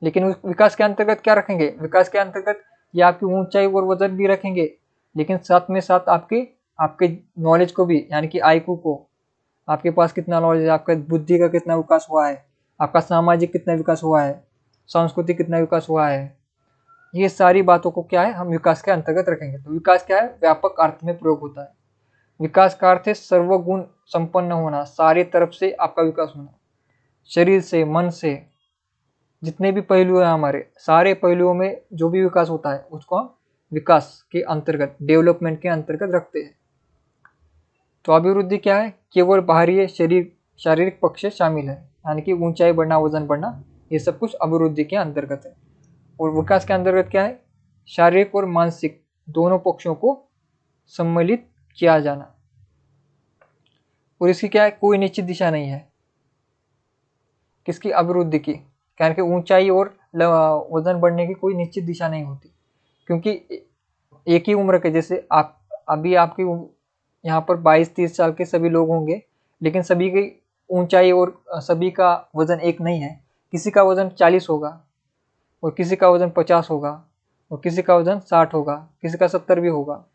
लेकिन उस विकास के अंतर्गत क्या रखेंगे, विकास के अंतर्गत ये आपकी ऊंचाई और वजन भी रखेंगे, लेकिन साथ में साथ आपके आपके नॉलेज को भी, यानी कि आईक्यू को, आपके पास कितना नॉलेज है, आपका बुद्धि का कितना विकास हुआ है, आपका सामाजिक कितना विकास हुआ है, सांस्कृतिक कितना विकास हुआ है, ये सारी बातों को क्या है, हम विकास के अंतर्गत रखेंगे। तो विकास क्या है, व्यापक अर्थ में प्रयोग होता है। विकास का अर्थ है सर्वगुण संपन्न होना, सारी तरफ से आपका विकास होना, शरीर से, मन से, जितने भी पहलू हैं हमारे, सारे पहलुओं में जो भी विकास होता है उसको हम विकास के अंतर्गत, डेवलपमेंट के अंतर्गत रखते हैं। तो अभिवृद्धि क्या है, केवल बाहरी शारीरिक पक्ष शामिल है, यानी कि ऊंचाई बढ़ना, वजन बढ़ना, ये सब कुछ अभिवृद्धि के अंतर्गत है। और विकास के अंतर्गत क्या है, शारीरिक और मानसिक दोनों पक्षों को सम्मिलित किया जाना। और इसकी क्या है, कोई निश्चित दिशा नहीं है किसकी, अभिवृद्धि की, यानी कि ऊंचाई और वजन बढ़ने की कोई निश्चित दिशा नहीं होती, क्योंकि एक ही उम्र के, जैसे आप अभी आपकी यहाँ पर 22-30 साल के सभी लोग होंगे, लेकिन सभी की ऊंचाई और सभी का वजन एक नहीं है। किसी का वजन 40 होगा और किसी का वजन 50 होगा और किसी का वजन 60 होगा, किसी का 70 भी होगा।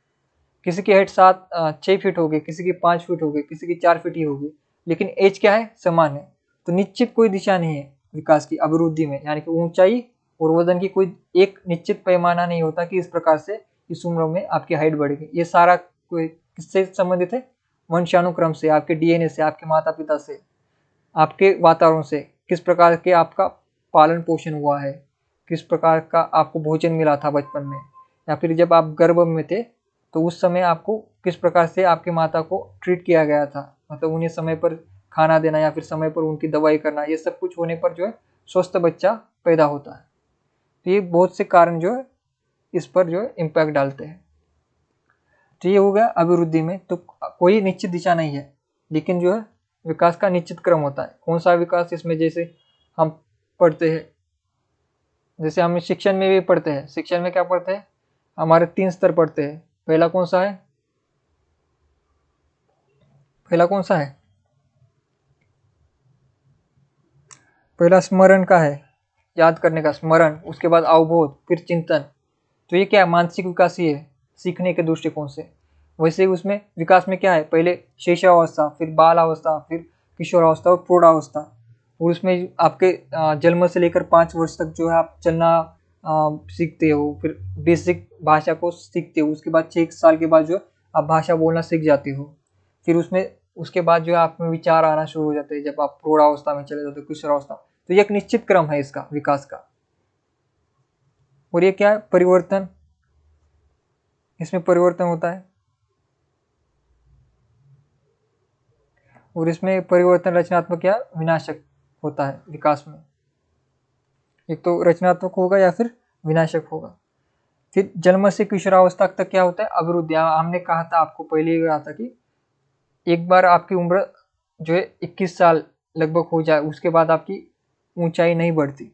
किसी की हाइट 6 फीट होगी, किसी की 5 फीट होगी, किसी की 4 फीट ही होगी, लेकिन एज क्या है, समान है। तो निश्चित कोई दिशा नहीं है विकास की, अभिवृद्धि में, यानी कि ऊंचाई और वजन की कोई एक निश्चित पैमाना नहीं होता कि इस प्रकार से इस उम्र में आपकी हाइट बढ़ेगी। ये सारा कोई किससे संबंधित है, वंशानुक्रम से, आपके डीएनए से, आपके माता पिता से, आपके वातावरण से, किस प्रकार के आपका पालन पोषण हुआ है, किस प्रकार का आपको भोजन मिला था बचपन में, या फिर जब आप गर्भ में थे तो उस समय आपको किस प्रकार से आपकी माता को ट्रीट किया गया था, मतलब उन्हें समय पर खाना देना या फिर समय पर उनकी दवाई करना, ये सब कुछ होने पर जो है स्वस्थ बच्चा पैदा होता है। तो ये बहुत से कारण जो है इस पर जो है इम्पैक्ट डालते हैं। तो ये हो गया अभिवृद्धि में। तो कोई निश्चित दिशा नहीं है, लेकिन जो है विकास का निश्चित क्रम होता है। कौन सा विकास, इसमें जैसे हम पढ़ते हैं, जैसे हम शिक्षण में भी पढ़ते हैं, शिक्षण में क्या पढ़ते हैं, हमारे 3 स्तर पढ़ते हैं। पहला कौन सा है, पहला कौन सा है, पहला स्मरण का है, याद करने का स्मरण, उसके बाद अवबोध, फिर चिंतन। तो ये क्या है, मानसिक विकास ही है सीखने के दृष्टिकोण से। वैसे ही उसमें विकास में क्या है, पहले शैशवावस्था, फिर बाल अवस्था, फिर किशोरावस्था और प्रौढ़ावस्था। और उसमें आपके जन्म से लेकर 5 वर्ष तक जो है आप चलना सीखते हो, फिर बेसिक भाषा को सीखते हो। उसके बाद 6 साल के बाद जो आप भाषा बोलना सीख जाते हो। फिर उसमें उसके बाद जो है आप में विचार आना शुरू हो जाते हैं जब आप प्रौढ़ावस्था में चले जाते हो, किशोरावस्था। तो ये एक निश्चित क्रम है इसका विकास का। और ये क्या है, परिवर्तन, इसमें परिवर्तन होता है। और इसमें परिवर्तन रचनात्मक या विनाशक होता है विकास में। एक तो रचनात्मक होगा या फिर विनाशक होगा। फिर जन्म से किशोरावस्था तक क्या होता है, अभिवृद्धि। हमने कहा था आपको पहले ही कहा था कि एक बार आपकी उम्र जो है 21 साल लगभग हो जाए, उसके बाद आपकी ऊंचाई नहीं बढ़ती।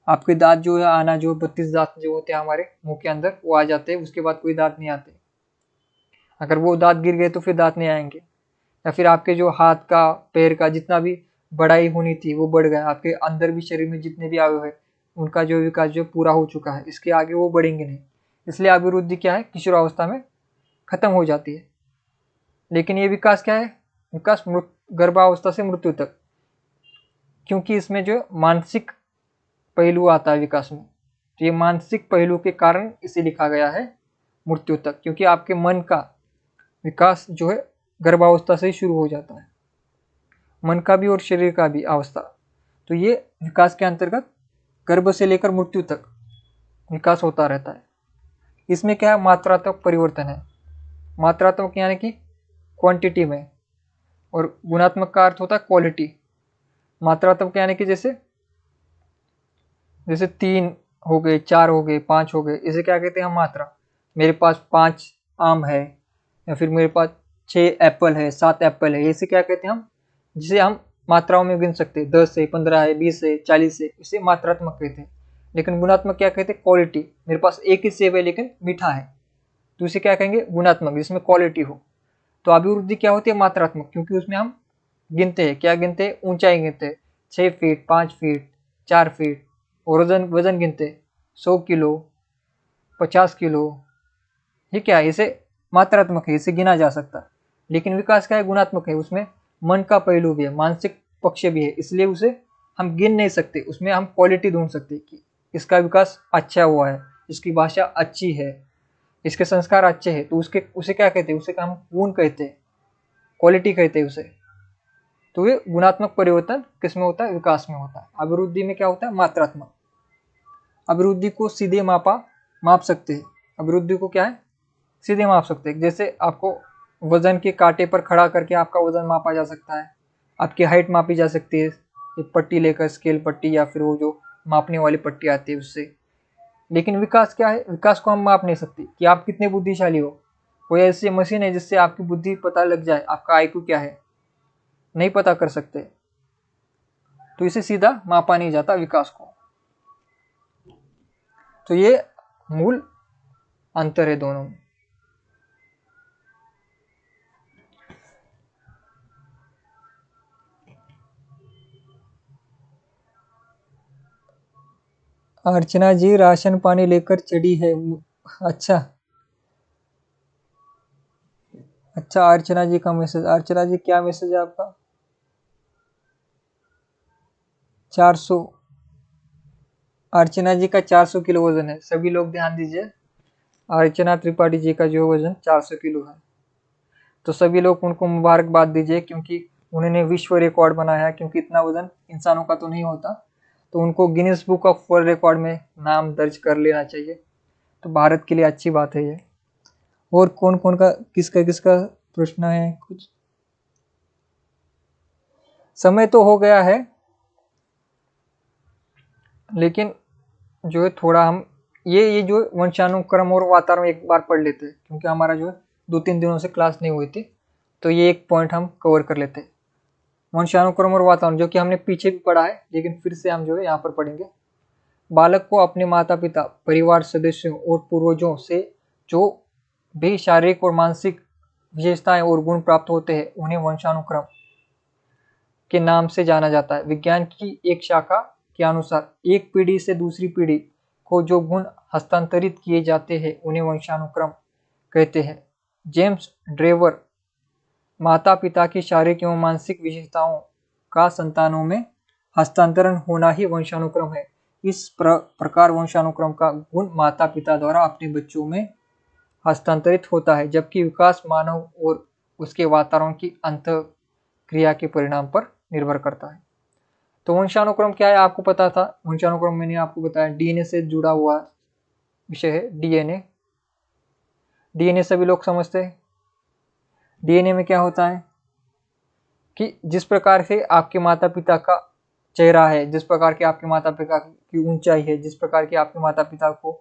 आपके दांत जो है आना, जो 32 दांत जो होते हैं हमारे मुंह के अंदर, वो आ जाते हैं, उसके बाद कोई दांत नहीं आते। अगर वो दांत गिर गए तो फिर दांत नहीं आएंगे। या फिर आपके जो हाथ का, पैर का जितना भी बढ़ाई होनी थी वो बढ़ गया, आपके अंदर भी शरीर में जितने भी अवयव है उनका जो विकास जो पूरा हो चुका है, इसके आगे वो बढ़ेंगे नहीं। इसलिए अभिवृद्धि क्या है, किशोरावस्था में खत्म हो जाती है। लेकिन ये विकास क्या है, विकास गर्भावस्था से मृत्यु तक, क्योंकि इसमें जो मानसिक पहलू आता है विकास में। तो ये मानसिक पहलू के कारण इसे लिखा गया है मृत्यु तक, क्योंकि आपके मन का विकास जो है गर्भावस्था से ही शुरू हो जाता है, मन का भी और शरीर का भी अवस्था। तो ये विकास के अंतर्गत गर्भ से लेकर मृत्यु तक विकास होता रहता है। इसमें क्या है, मात्रात्मक परिवर्तन है। मात्रात्मक यानी कि क्वांटिटी में, और गुणात्मक का अर्थ होता है क्वालिटी। मात्रात्मक यानी कि जैसे जैसे 3 हो गए, 4 हो गए, 5 हो गए, इसे क्या कहते हैं हम, मात्रा। मेरे पास 5 आम है, या फिर मेरे पास 6 एप्पल है, 7 एप्पल है, इसे क्या कहते हैं हम, जिसे हम मात्राओं में गिन सकते हैं, 10 है, 15 है, 20 है, 40 है, इसे मात्रात्मक कहते हैं। लेकिन गुणात्मक क्या कहते हैं, क्वालिटी। मेरे पास एक ही सेब है लेकिन मीठा है, तो इसे क्या कहेंगे, गुणात्मक, जिसमें क्वालिटी हो। तो अभिवृद्धि क्या होती है, मात्रात्मक, क्योंकि उसमें हम गिनते हैं, क्या गिनते हैं, ऊंचाई गिनते हैं, 6 फीट, 5 फीट, 4 फीट। और वजन वजन गिनते हैं, 100 किलो, 50 किलो। ये क्या है, इसे मात्रात्मक है, इसे गिना जा सकता है। लेकिन विकास क्या है, गुणात्मक है, उसमें मन का पहलू भी है, मानसिक पक्ष भी है, इसलिए उसे हम गिन नहीं सकते। उसमें हम क्वालिटी ढूंढ सकते हैं कि इसका विकास अच्छा हुआ है, इसकी भाषा अच्छी है, इसके संस्कार अच्छे हैं, तो उसके उसे क्या कहते हैं, उसे हम गुण कहते हैं, क्वालिटी कहते हैं उसे। तो ये गुणात्मक परिवर्तन किसमें होता है, विकास में होता है। अभिवृद्धि में क्या होता है, मात्रात्मक। अभिवृद्धि को सीधे माप सकते हैं। अभिवृद्धि को क्या है, सीधे माप सकते हैं। जैसे आपको वजन के कांटे पर खड़ा करके आपका वजन मापा जा सकता है, आपकी हाइट मापी जा सकती है एक पट्टी लेकर, स्केल पट्टी या फिर वो जो मापने वाली पट्टी आती है उससे। लेकिन विकास क्या है? विकास को हम माप नहीं सकते कि आप कितने बुद्धिशाली हो। कोई ऐसी मशीन है जिससे आपकी बुद्धि पता लग जाए, आपका आईक्यू क्या है? नहीं पता कर सकते। तो इसे सीधा मापा नहीं जाता विकास को। तो ये मूल अंतर है दोनों में। अर्चना जी राशन पानी लेकर चढ़ी है। अच्छा अच्छा, अर्चना जी का मैसेज। अर्चना जी क्या मैसेज है आपका? 400। अर्चना जी का 400 किलो वजन है। सभी लोग ध्यान दीजिए, अर्चना त्रिपाठी जी का जो वजन 400 किलो है। तो सभी लोग उनको मुबारकबाद दीजिए, क्योंकि उन्होंने विश्व रिकॉर्ड बनाया है। क्योंकि इतना वजन इंसानों का तो नहीं होता, तो उनको Guinness book of world record में नाम दर्ज कर लेना चाहिए। तो भारत के लिए अच्छी बात है ये। और कौन कौन का किसका किसका प्रश्न है? कुछ समय तो हो गया है, लेकिन जो है थोड़ा हम ये जो वंशानुक्रम और वातावरण एक बार पढ़ लेते हैं, क्योंकि हमारा जो है 2-3 दिनों से क्लास नहीं हुई थी। तो ये एक पॉइंट हम कवर कर लेते हैं, वंशानुक्रम और वातावरण, जो कि हमने पीछे भी पढ़ा है, लेकिन फिर से हम जो है यहाँ पर पढ़ेंगे। बालक को अपने माता पिता, परिवार सदस्यों और पूर्वजों से जो भी शारीरिक और मानसिक विशेषताएं और गुण प्राप्त होते हैं, उन्हें वंशानुक्रम के नाम से जाना जाता है। विज्ञान की एक शाखा के अनुसार एक पीढ़ी से दूसरी पीढ़ी को जो गुण हस्तांतरित किए जाते हैं, उन्हें वंशानुक्रम कहते हैं। जेम्स ड्रेवर माता पिता की शारीरिक एवं मानसिक विशेषताओं का संतानों में हस्तांतरण होना ही वंशानुक्रम है। इस प्रकार वंशानुक्रम का गुण माता पिता द्वारा अपने बच्चों में हस्तांतरित होता है, जबकि विकास मानव और उसके वातावरण की अंतःक्रिया के परिणाम पर निर्भर करता है। तो वंशानुक्रम क्या है आपको पता था? वंशानुक्रम मैंने आपको बताया डीएनए से जुड़ा हुआ विषय है। डीएनए डीएनए सभी लोग समझते हैं। डीएनए में क्या होता है कि जिस प्रकार से आपके माता पिता का चेहरा है, जिस प्रकार के आपके माता पिता की ऊंचाई है, जिस प्रकार के आपके माता पिता को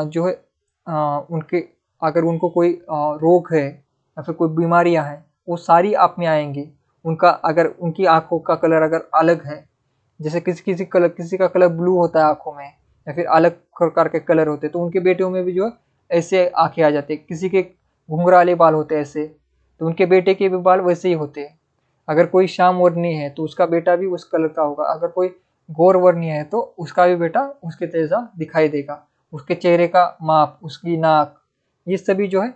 जो है उनके अगर उनको कोई रोग है या फिर कोई बीमारियां हैं, वो सारी आप में आएंगी। उनका अगर उनकी आंखों का कलर अगर अलग है, जैसे किसी का कलर ब्लू होता है आंखों में, या फिर अलग प्रकार के कलर होते हैं, तो उनके बेटियों में भी जो है ऐसे आंखें आ जाती है। किसी के घुंघराले बाल होते हैं ऐसे, तो उनके बेटे के भी बाल वैसे ही होते हैं। अगर कोई श्याम वर्णीय है तो उसका बेटा भी उस कलर का होगा। अगर कोई गौर वर्णीय है तो उसका भी बेटा उसके जैसा दिखाई देगा। उसके चेहरे का माप, उसकी नाक, ये सभी जो है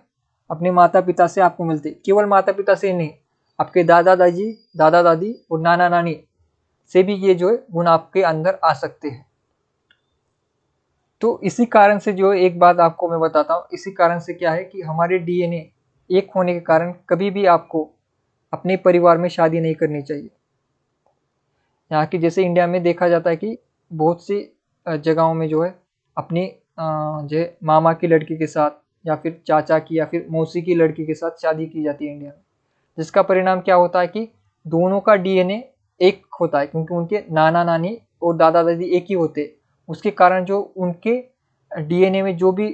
अपने माता पिता से आपको मिलते। केवल माता पिता से नहीं, आपके दादा दादी, दादा दादी और नाना नानी से भी ये जो है गुण आपके अंदर आ सकते हैं। तो इसी कारण से जो एक बात आपको मैं बताता हूँ, इसी कारण से क्या है कि हमारे डीएनए एक होने के कारण कभी भी आपको अपने परिवार में शादी नहीं करनी चाहिए। यहाँ की जैसे इंडिया में देखा जाता है कि बहुत सी जगहों में जो है अपनी जो है मामा की लड़की के साथ या फिर चाचा की या फिर मौसी की लड़की के साथ शादी की जाती है इंडिया में, जिसका परिणाम क्या होता है कि दोनों का डीएनए एक होता है, क्योंकि उनके नाना नानी और दादा दादी एक ही होते। उसके कारण जो उनके डीएनए में जो भी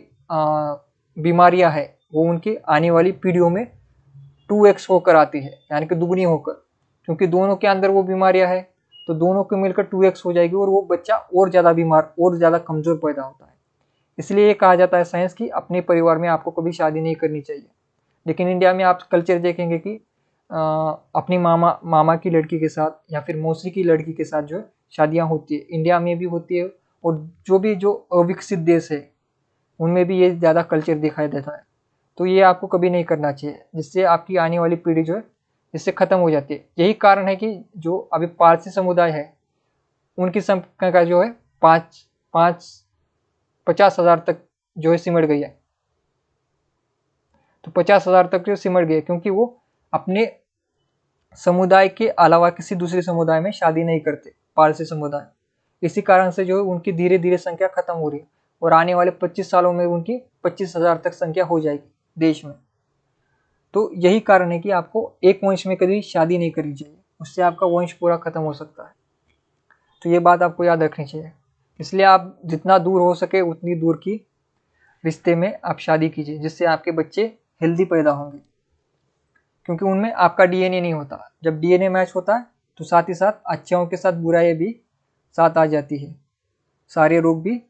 बीमारियां है, वो उनके आने वाली पीढ़ियों में 2x होकर आती है, यानी कि दुगनी होकर। क्योंकि दोनों के अंदर वो बीमारियां है, तो दोनों को मिलकर 2x हो जाएगी और वो बच्चा और ज़्यादा बीमार और ज़्यादा कमज़ोर पैदा होता है। इसलिए ये कहा जाता है साइंस की अपने परिवार में आपको कभी शादी नहीं करनी चाहिए। लेकिन इंडिया में आप कल्चर देखेंगे कि अपनी मामा की लड़की के साथ या फिर मौसी की लड़की के साथ जो है शादियाँ होती है, इंडिया में भी होती है। और जो अविकसित देश है उनमें भी ये ज़्यादा कल्चर दिखाई देता है। तो ये आपको कभी नहीं करना चाहिए, जिससे आपकी आने वाली पीढ़ी जो है इससे ख़त्म हो जाती है। यही कारण है कि जो अभी पारसी समुदाय है उनकी संख्या का जो है 50,000 तक जो है सिमट गई है। तो 50,000 तक जो सिमट गई है, क्योंकि वो अपने समुदाय के अलावा किसी दूसरे समुदाय में शादी नहीं करते पारसी समुदाय। इसी कारण से जो है उनकी धीरे धीरे संख्या खत्म हो रही है, और आने वाले 25 सालों में उनकी 25,000 तक संख्या हो जाएगी देश में। तो यही कारण है कि आपको एक वंश में कभी शादी नहीं करनी चाहिए, उससे आपका वंश पूरा खत्म हो सकता है। तो ये बात आपको याद रखनी चाहिए। इसलिए आप जितना दूर हो सके उतनी दूर की रिश्ते में आप शादी कीजिए, जिससे आपके बच्चे हेल्दी पैदा होंगे, क्योंकि उनमें आपका डीएनए नहीं होता। जब डीएनए मैच होता है तो साथ ही साथ अच्छाइयों के साथ बुराइयां भी साथ आ जाती है, सारे रोग भी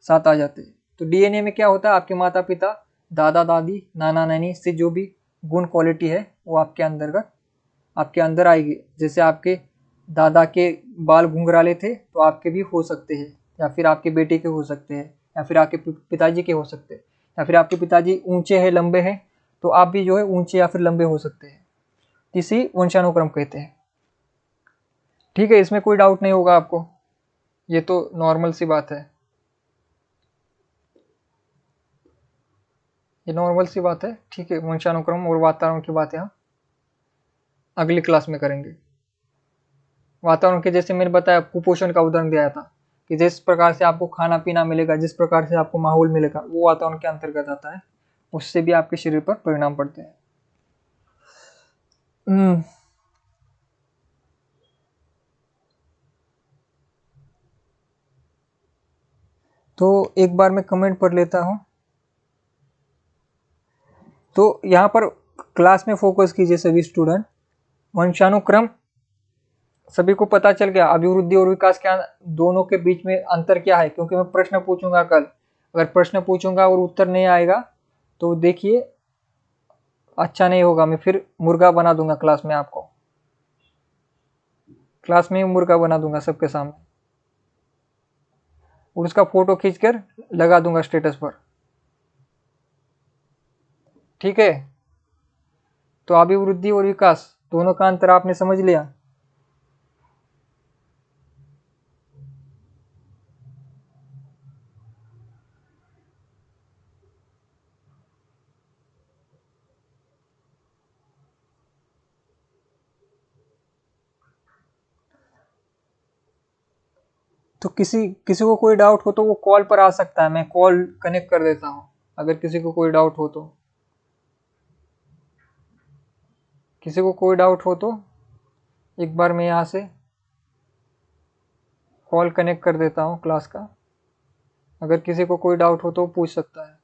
साथ आ जाते हैं। तो डीएनए में क्या होता है, आपके माता पिता, दादा दादी, नाना नानी से जो भी गुण क्वालिटी है वो आपके अंदर आएगी। जैसे आपके दादा के बाल घुंघराले थे तो आपके भी हो सकते हैं, या फिर आपके बेटे के हो सकते हैं, या फिर आपके पिताजी के हो सकते हैं, या फिर आपके पिताजी ऊंचे हैं, लंबे हैं, तो आप भी जो है ऊंचे या फिर लंबे हो सकते हैं। इसी वंशानुक्रम कहते हैं। ठीक है, इसमें कोई डाउट नहीं होगा आपको, ये तो नॉर्मल सी बात है, ये नॉर्मल सी बात है। ठीक है, वंशानुक्रम और वातावरण की बातें हम अगली क्लास में करेंगे। वातावरण के जैसे मैंने बताया, कुपोषण का उदाहरण दिया था कि जिस प्रकार से आपको खाना पीना मिलेगा, जिस प्रकार से आपको माहौल मिलेगा, वो वातावरण के अंतर्गत आता है, उससे भी आपके शरीर पर परिणाम पड़ते हैं। तो एक बार मैं कमेंट पढ़ लेता हूँ। तो यहाँ पर क्लास में फोकस कीजिए सभी स्टूडेंट। वंशानुक्रम सभी को पता चल गया, अभिवृद्धि और विकास क्या दोनों के बीच में अंतर क्या है, क्योंकि मैं प्रश्न पूछूंगा कल। अगर प्रश्न पूछूंगा और उत्तर नहीं आएगा तो देखिए अच्छा नहीं होगा, मैं फिर मुर्गा बना दूंगा क्लास में, आपको क्लास में मुर्गा बना दूंगा सबके सामने, और उसका फोटो खींचकर लगा दूंगा स्टेटस पर। ठीक है, तो अभिवृद्धि और विकास दोनों का अंतर आपने समझ लिया। तो किसी किसी को कोई डाउट हो तो वो कॉल पर आ सकता है, मैं कॉल कनेक्ट कर देता हूँ अगर किसी को कोई डाउट हो तो। किसी को कोई डाउट हो तो एक बार मैं यहाँ से कॉल कनेक्ट कर देता हूँ क्लास का, अगर किसी को कोई डाउट हो तो पूछ सकता है।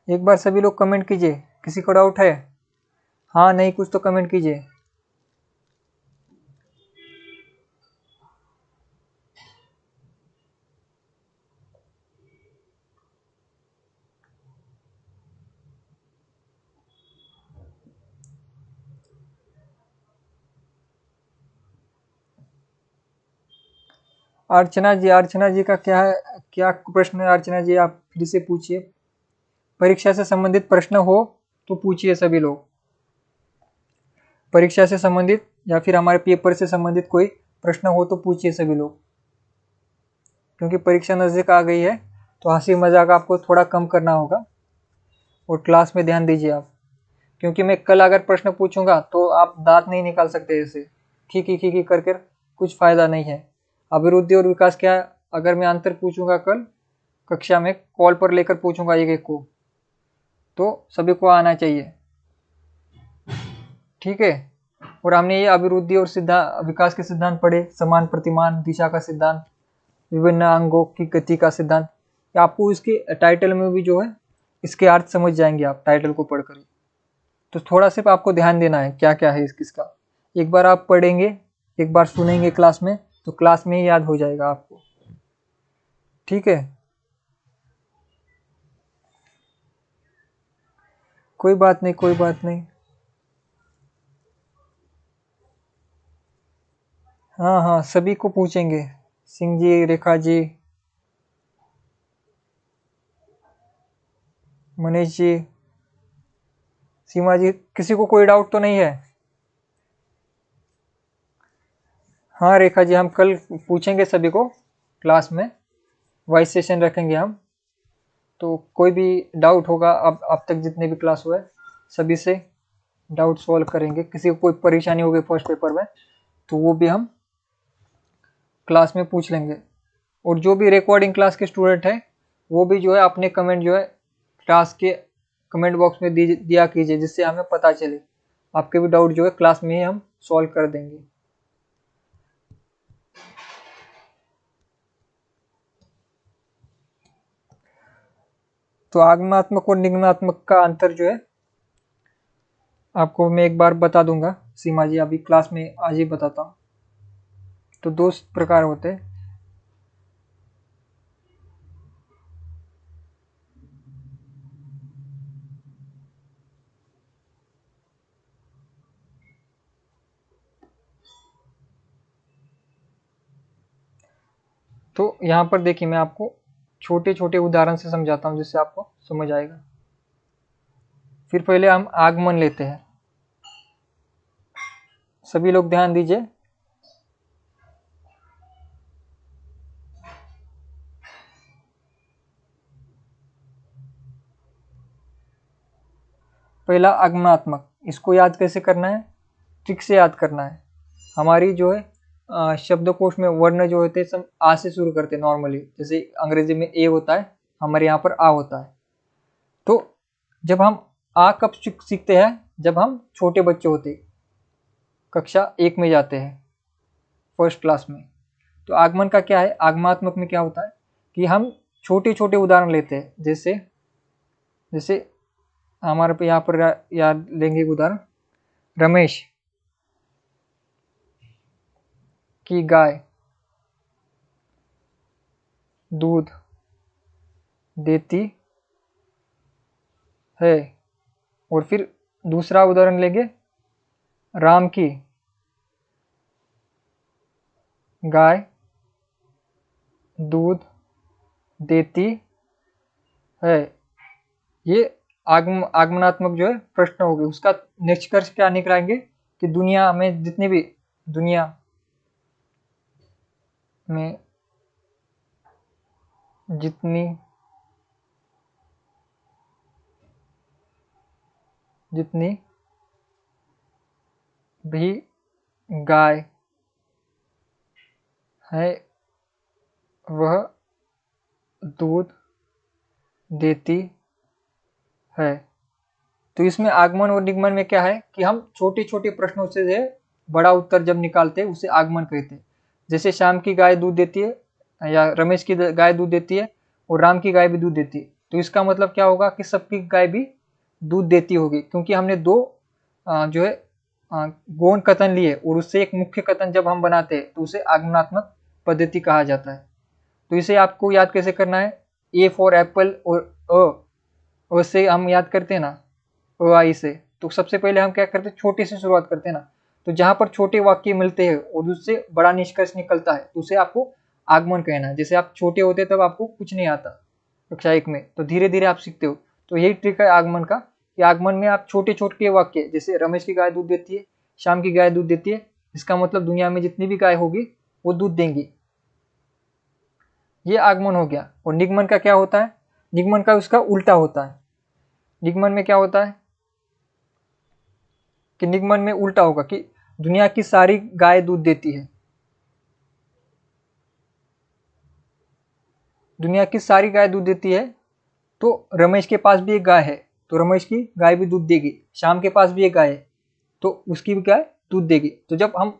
एक बार सभी लोग कमेंट कीजिए, किसी को डाउट है? हाँ नहीं कुछ तो कमेंट कीजिए। अर्चना जी का क्या है, क्या प्रश्न है अर्चना जी, आप फिर से पूछिए। परीक्षा से संबंधित प्रश्न हो तो पूछिए सभी लोग। परीक्षा से संबंधित या फिर हमारे पेपर से संबंधित कोई प्रश्न हो तो पूछिए सभी लोग, क्योंकि परीक्षा नज़दीक आ गई है तो हंसी मजाक आपको थोड़ा कम करना होगा और क्लास में ध्यान दीजिए आप। क्योंकि मैं कल अगर प्रश्न पूछूंगा तो आप दांत नहीं निकाल सकते ऐसे खी करके, कुछ फायदा नहीं है। अभिवृद्धि और विकास क्या, अगर मैं अंतर पूछूंगा कल कक्षा में, कॉल पर लेकर पूछूंगा एक एक को, तो सभी को आना चाहिए। ठीक है, और हमने ये अभिवृद्धि और विकास के सिद्धांत पढ़े, समान प्रतिमान, दिशा का सिद्धांत, विभिन्न अंगों की गति का सिद्धांत। आपको इसके टाइटल में भी जो है इसके अर्थ समझ जाएंगे आप टाइटल को पढ़कर। तो थोड़ा सिर्फ आपको ध्यान देना है क्या क्या है किसका। एक बार आप पढ़ेंगे, एक बार सुनेंगे क्लास में, तो क्लास में ही याद हो जाएगा आपको। ठीक है, कोई बात नहीं, कोई बात नहीं। हाँ हाँ सभी को पूछेंगे, सिंह जी, रेखा जी, मनीष जी, सीमा जी, किसी को कोई डाउट तो नहीं है? हाँ रेखा जी, हम कल पूछेंगे सभी को क्लास में, वॉइस सेशन रखेंगे हम। तो कोई भी डाउट होगा, अब तक जितने भी क्लास हुए सभी से डाउट सॉल्व करेंगे। किसी को कोई परेशानी होगी फर्स्ट पेपर में तो वो भी हम क्लास में पूछ लेंगे। और जो भी रिकॉर्डिंग क्लास के स्टूडेंट है वो भी जो है अपने कमेंट जो है क्लास के कमेंट बॉक्स में दिया कीजिए, जिससे हमें पता चले। आपके भी डाउट जो है क्लास में ही हम सॉल्व कर देंगे। तो आगमनात्मक और निगमनात्मक का अंतर जो है आपको मैं एक बार बता दूंगा। सीमा जी अभी क्लास में आज ही बताता हूँ। तो दो प्रकार होते हैं। तो यहाँ पर देखिए मैं आपको छोटे छोटे उदाहरण से समझाता हूँ जिससे आपको समझ आएगा। फिर पहले हम आगमन लेते हैं। सभी लोग ध्यान दीजिए। पहला आगमनात्मक, इसको याद कैसे करना है, ट्रिक से याद करना है। हमारी जो है शब्दकोश में वर्ण जो होते हैं सब आ से शुरू करते हैं नॉर्मली। जैसे अंग्रेजी में ए होता है, हमारे यहाँ पर आ होता है। तो जब हम आ कब सीखते हैं, जब हम छोटे बच्चे होते, कक्षा 1 में जाते हैं, फर्स्ट क्लास में। तो आगमन का क्या है, आगमनात्मक में क्या होता है कि हम छोटे छोटे उदाहरण लेते हैं। जैसे जैसे हमारे पे यहाँ पर याद लेंगे उदाहरण, रमेश की गाय दूध देती है। और फिर दूसरा उदाहरण लेंगे, राम की गाय दूध देती है। ये आगमनात्मक जो है प्रश्न हो गए। उसका निष्कर्ष क्या निकलाएंगे कि दुनिया में जितनी भी दुनिया में जितनी जितनी भी गाय है वह दूध देती है। तो इसमें आगमन और निगमन में क्या है कि हम छोटे छोटे प्रश्नों से जो बड़ा उत्तर जब निकालते हैं उसे आगमन कहते हैं। जैसे श्याम की गाय दूध देती है या रमेश की गाय दूध देती है और राम की गाय भी दूध देती है। तो इसका मतलब क्या होगा कि सबकी गाय भी दूध देती होगी, क्योंकि हमने दो जो है गौण कथन लिए और उससे एक मुख्य कथन जब हम बनाते हैं तो उसे आगमनात्मक पद्धति कहा जाता है। तो इसे आपको याद कैसे करना है, ए फॉर एप्पल और से हम याद करते हैं ना, अ आई से। तो सबसे पहले हम क्या करते हैं, छोटे से शुरुआत करते हैं ना। तो जहां पर छोटे वाक्य मिलते हैं और उससे बड़ा निष्कर्ष निकलता है तो उसे आपको आगमन कहना है। जैसे आप छोटे होते हैं तब आपको कुछ नहीं आता कक्षा 1 में, तो धीरे धीरे आप सीखते हो। तो यही ट्रिक है आगमन का, कि आगमन में आप छोटे छोटे वाक्य, जैसे रमेश की गाय दूध देती है, शाम की गाय दूध देती है, इसका मतलब दुनिया में जितनी भी गाय होगी वो दूध देंगी। ये आगमन हो गया। और निगमन का क्या होता है, निगमन का उसका उल्टा होता है। निगमन में क्या होता है कि निगमन में उल्टा होगा कि दुनिया की सारी गाय दूध देती है, दुनिया की सारी गाय दूध देती है। तो रमेश के पास भी एक गाय है तो रमेश की गाय भी दूध देगी। श्याम के पास भी एक गाय है तो उसकी भी गाय दूध देगी। तो जब हम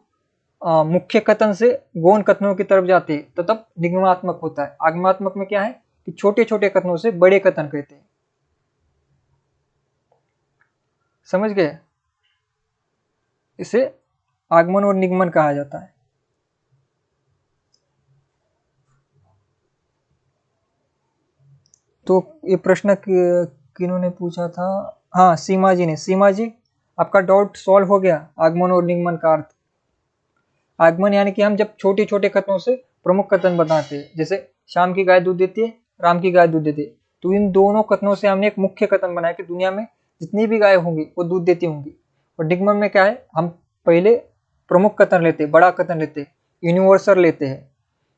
मुख्य कथन से गौण कथनों की तरफ जाते हैं तो तब निगमात्मक होता है। आगमात्मक में क्या है कि छोटे छोटे कथनों से बड़े कथन कहते हैं। समझ गए, इसे आगमन और निगमन कहा जाता है। तो ये प्रश्न किन्होंने पूछा था, हाँ सीमा जी ने। सीमा जी आपका डाउट सॉल्व हो गया। आगमन और निगमन का अर्थ, आगमन यानी कि हम जब छोटे छोटे कथनों से प्रमुख कथन बताते हैं। जैसे शाम की गाय दूध देती है, राम की गाय दूध देती है, तो इन दोनों कथनों से हमने एक मुख्य कथन बनाया कि दुनिया में जितनी भी गाय होंगी वो दूध देती होंगी। और निगमन में क्या है, हम पहले प्रमुख कथन लेते हैं, बड़ा कथन लेते हैं, यूनिवर्सल लेते हैं।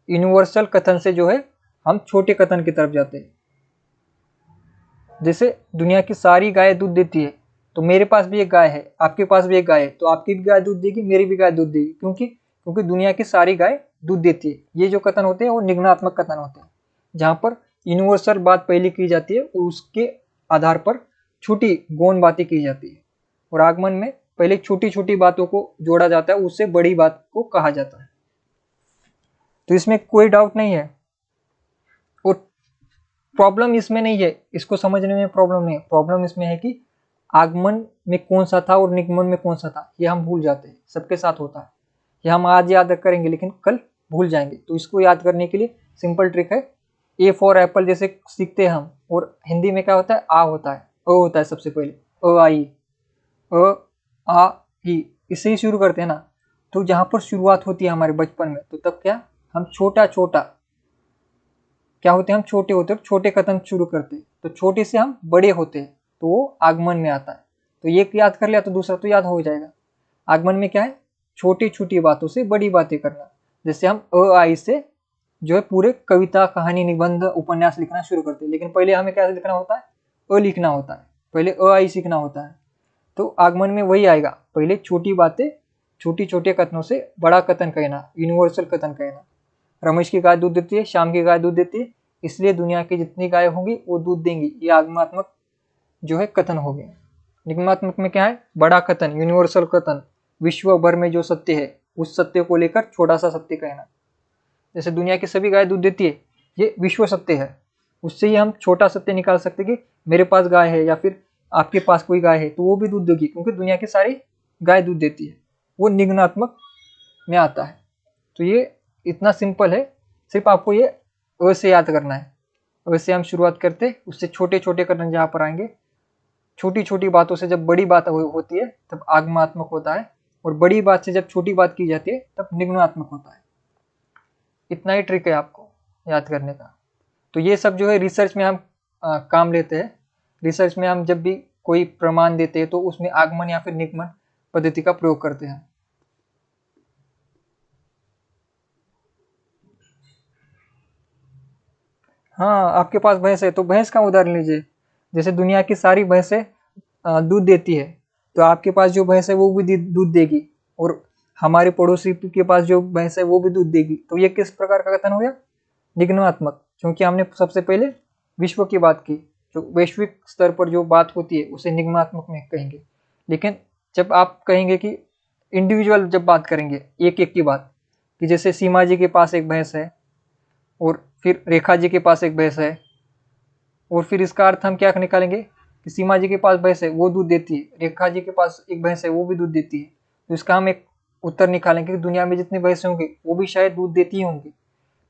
यूनिवर्सल कथन से जो है हम छोटे कथन की तरफ जाते हैं। जैसे दुनिया की सारी गाय दूध देती है, तो मेरे पास भी एक गाय है, आपके पास भी एक गाय है, तो आपकी भी गाय दूध देगी, मेरी भी गाय दूध देगी। क्योंकि दुनिया की सारी गाय दूध देती है। ये जो कथन होते हैं वो निगमनात्मक कथन होते हैं, जहाँ पर यूनिवर्सल बात पहले की जाती है और उसके आधार पर छोटी गौण बातें की जाती है। और आगमन में पहले छोटी छोटी बातों को जोड़ा जाता है, उससे बड़ी बात को कहा जाता है। तो इसमें कोई डाउट नहीं है। और प्रॉब्लम इसमें नहीं है, इसको समझने में प्रॉब्लम नहीं है। प्रॉब्लम इसमें है कि आगमन में कौन सा था और निगमन में कौन सा था, ये हम भूल जाते हैं। सबके साथ होता है, ये हम आज याद करेंगे लेकिन कल भूल जाएंगे। तो इसको याद करने के लिए सिंपल ट्रिक है, ए फॉर एप्पल जैसे सीखते हैं हम, और हिंदी में क्या होता है, आ होता है, अ होता है सबसे पहले, अ आई, अ आ ई, इससे ही शुरू करते हैं ना। तो जहाँ पर शुरुआत होती है हमारे बचपन में, तो तब क्या, हम छोटा छोटा क्या होते हैं, हम छोटे होते हैं, छोटे कदम शुरू करते हैं। तो छोटे से हम बड़े होते हैं, तो वो आगमन में आता है। तो ये याद कर लिया तो दूसरा तो याद हो जाएगा। आगमन में क्या है, छोटी छोटी बातों से बड़ी बातें करना। जैसे हम अ आई से जो है पूरे कविता, कहानी, निबंध, उपन्यास लिखना शुरू करते हैं, लेकिन पहले हमें क्या लिखना होता है, अ लिखना होता है, पहले अ आई सीखना होता है। तो आगमन में वही आएगा, पहले छोटी बातें, छोटी छोटे कथनों से बड़ा कथन कहना, यूनिवर्सल कथन कहना। रमेश की गाय दूध देती है, श्याम की गाय दूध देती है, इसलिए दुनिया की जितनी गायें होंगी वो दूध देंगी। ये आगमनात्मक जो है कथन हो गए। निगमात्मक में क्या है, बड़ा कथन, यूनिवर्सल कथन, विश्व भर में जो सत्य है उस सत्य को लेकर छोटा सा सत्य कहना। जैसे दुनिया की सभी गाय दूध देती है, ये विश्व सत्य है, उससे ही हम छोटा सत्य निकाल सकते कि मेरे पास गाय है या फिर आपके पास कोई गाय है तो वो भी दूध देगी, क्योंकि दुनिया की सारी गाय दूध देती है। वो निगमात्मक में आता है। तो ये इतना सिंपल है, सिर्फ आपको ये अ से याद करना है। अ से हम शुरुआत करते, उससे छोटे छोटे कथन जहाँ पर आएंगे, छोटी छोटी बातों से जब बड़ी बात होती है तब आगमनात्मक होता है, और बड़ी बात से जब छोटी बात की जाती है तब निगमनात्मक होता है। इतना ही ट्रिक है आपको याद करने का। तो ये सब जो है रिसर्च में हम काम लेते हैं। रिसर्च में हम जब भी कोई प्रमाण देते हैं तो उसमें आगमन या फिर निगमन पद्धति का प्रयोग करते हैं। हाँ, आपके पास भैंस है तो भैंस का उदाहरण लीजिए। जैसे दुनिया की सारी भैंसें दूध देती है, तो आपके पास जो भैंस है वो भी दूध देगी, और हमारे पड़ोसी के पास जो भैंस है वो भी दूध देगी। तो ये किस प्रकार का कथन हो गया, निगमनात्मक, क्योंकि हमने सबसे पहले विश्व की बात की। जो वैश्विक स्तर पर जो बात होती है उसे निगमनात्मक में कहेंगे। लेकिन जब आप कहेंगे कि इंडिविजुअल, जब बात करेंगे एक एक की बात, कि जैसे सीमा जी के पास एक भैंस है और फिर रेखा जी के पास एक भैंस है, और फिर इसका अर्थ हम क्या निकालेंगे कि सीमा जी के पास भैंस है वो दूध देती है, रेखा जी के पास एक भैंस है वो भी दूध देती है। तो इसका हम एक उत्तर निकालेंगे कि दुनिया में जितनी भैंसें होंगी वो भी शायद दूध देती ही होंगी।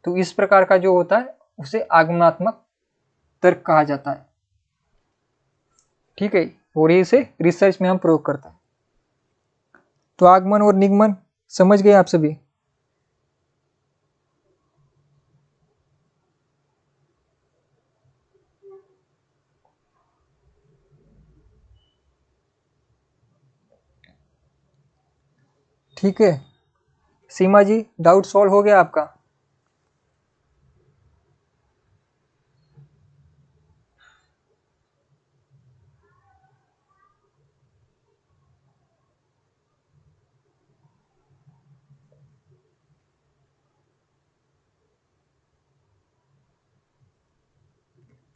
तो इस प्रकार का जो होता है उसे आगमनात्मक तर्क कहा जाता है। ठीक है, और इसे रिसर्च में हम प्रयोग करते हैं। तो आगमन और निगमन समझ गए आप सभी। ठीक है सीमा जी, डाउट सॉल्व हो गया आपका।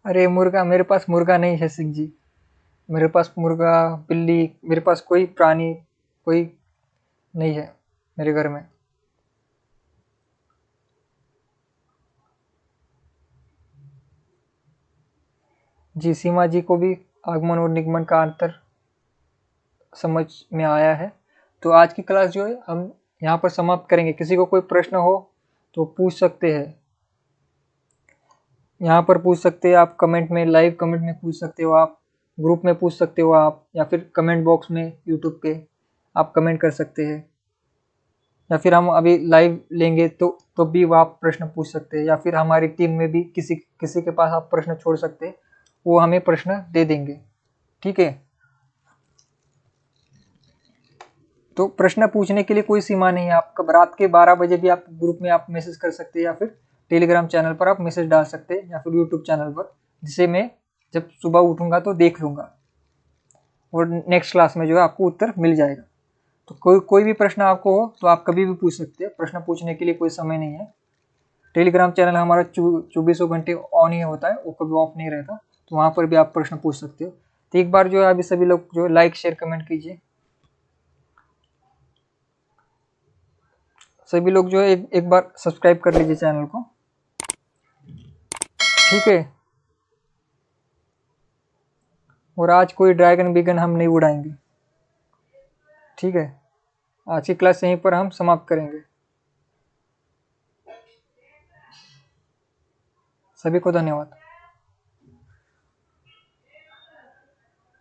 अरे मुर्गा, मेरे पास मुर्गा नहीं है सिंह जी। मेरे पास मुर्गा, बिल्ली, मेरे पास कोई प्राणी, कोई नहीं है मेरे घर में। जी, सीमा जी को भी आगमन और निगमन का अंतर समझ में आया है। तो आज की क्लास जो है हम यहाँ पर समाप्त करेंगे। किसी को कोई प्रश्न हो तो पूछ सकते हैं, यहाँ पर पूछ सकते हैं आप, कमेंट में, लाइव कमेंट में पूछ सकते हो आप, ग्रुप में पूछ सकते हो आप, या फिर कमेंट बॉक्स में यूट्यूब पे आप कमेंट कर सकते हैं, या फिर हम अभी लाइव लेंगे तो भी वो आप प्रश्न पूछ सकते हैं, या फिर हमारी टीम में भी किसी किसी के पास आप प्रश्न छोड़ सकते हैं, वो हमें प्रश्न दे देंगे। ठीक है, तो प्रश्न पूछने के लिए कोई सीमा नहीं है। आप कब रात के 12 बजे भी आप ग्रुप में आप मैसेज कर सकते हैं, या फिर टेलीग्राम चैनल पर आप मैसेज डाल सकते हैं, या फिर यूट्यूब चैनल पर, जिसे मैं जब सुबह उठूंगा तो देख लूंगा, और नेक्स्ट क्लास में जो है आपको उत्तर मिल जाएगा। तो कोई भी प्रश्न आपको हो तो आप कभी भी पूछ सकते हैं, प्रश्न पूछने के लिए कोई समय नहीं है। टेलीग्राम चैनल हमारा 24 घंटे ऑन ही होता है, वो कभी ऑफ नहीं रहता, तो वहाँ पर भी आप प्रश्न पूछ सकते हो। तो एक बार जो है अभी सभी लोग जो लाइक शेयर कमेंट कीजिए, सभी लोग जो है एक बार सब्सक्राइब कर लीजिए चैनल को, ठीक है। और आज कोई ड्रैगन बिगन हम नहीं उड़ाएंगे, ठीक है। आज की क्लास यहीं पर हम समाप्त करेंगे। सभी को धन्यवाद।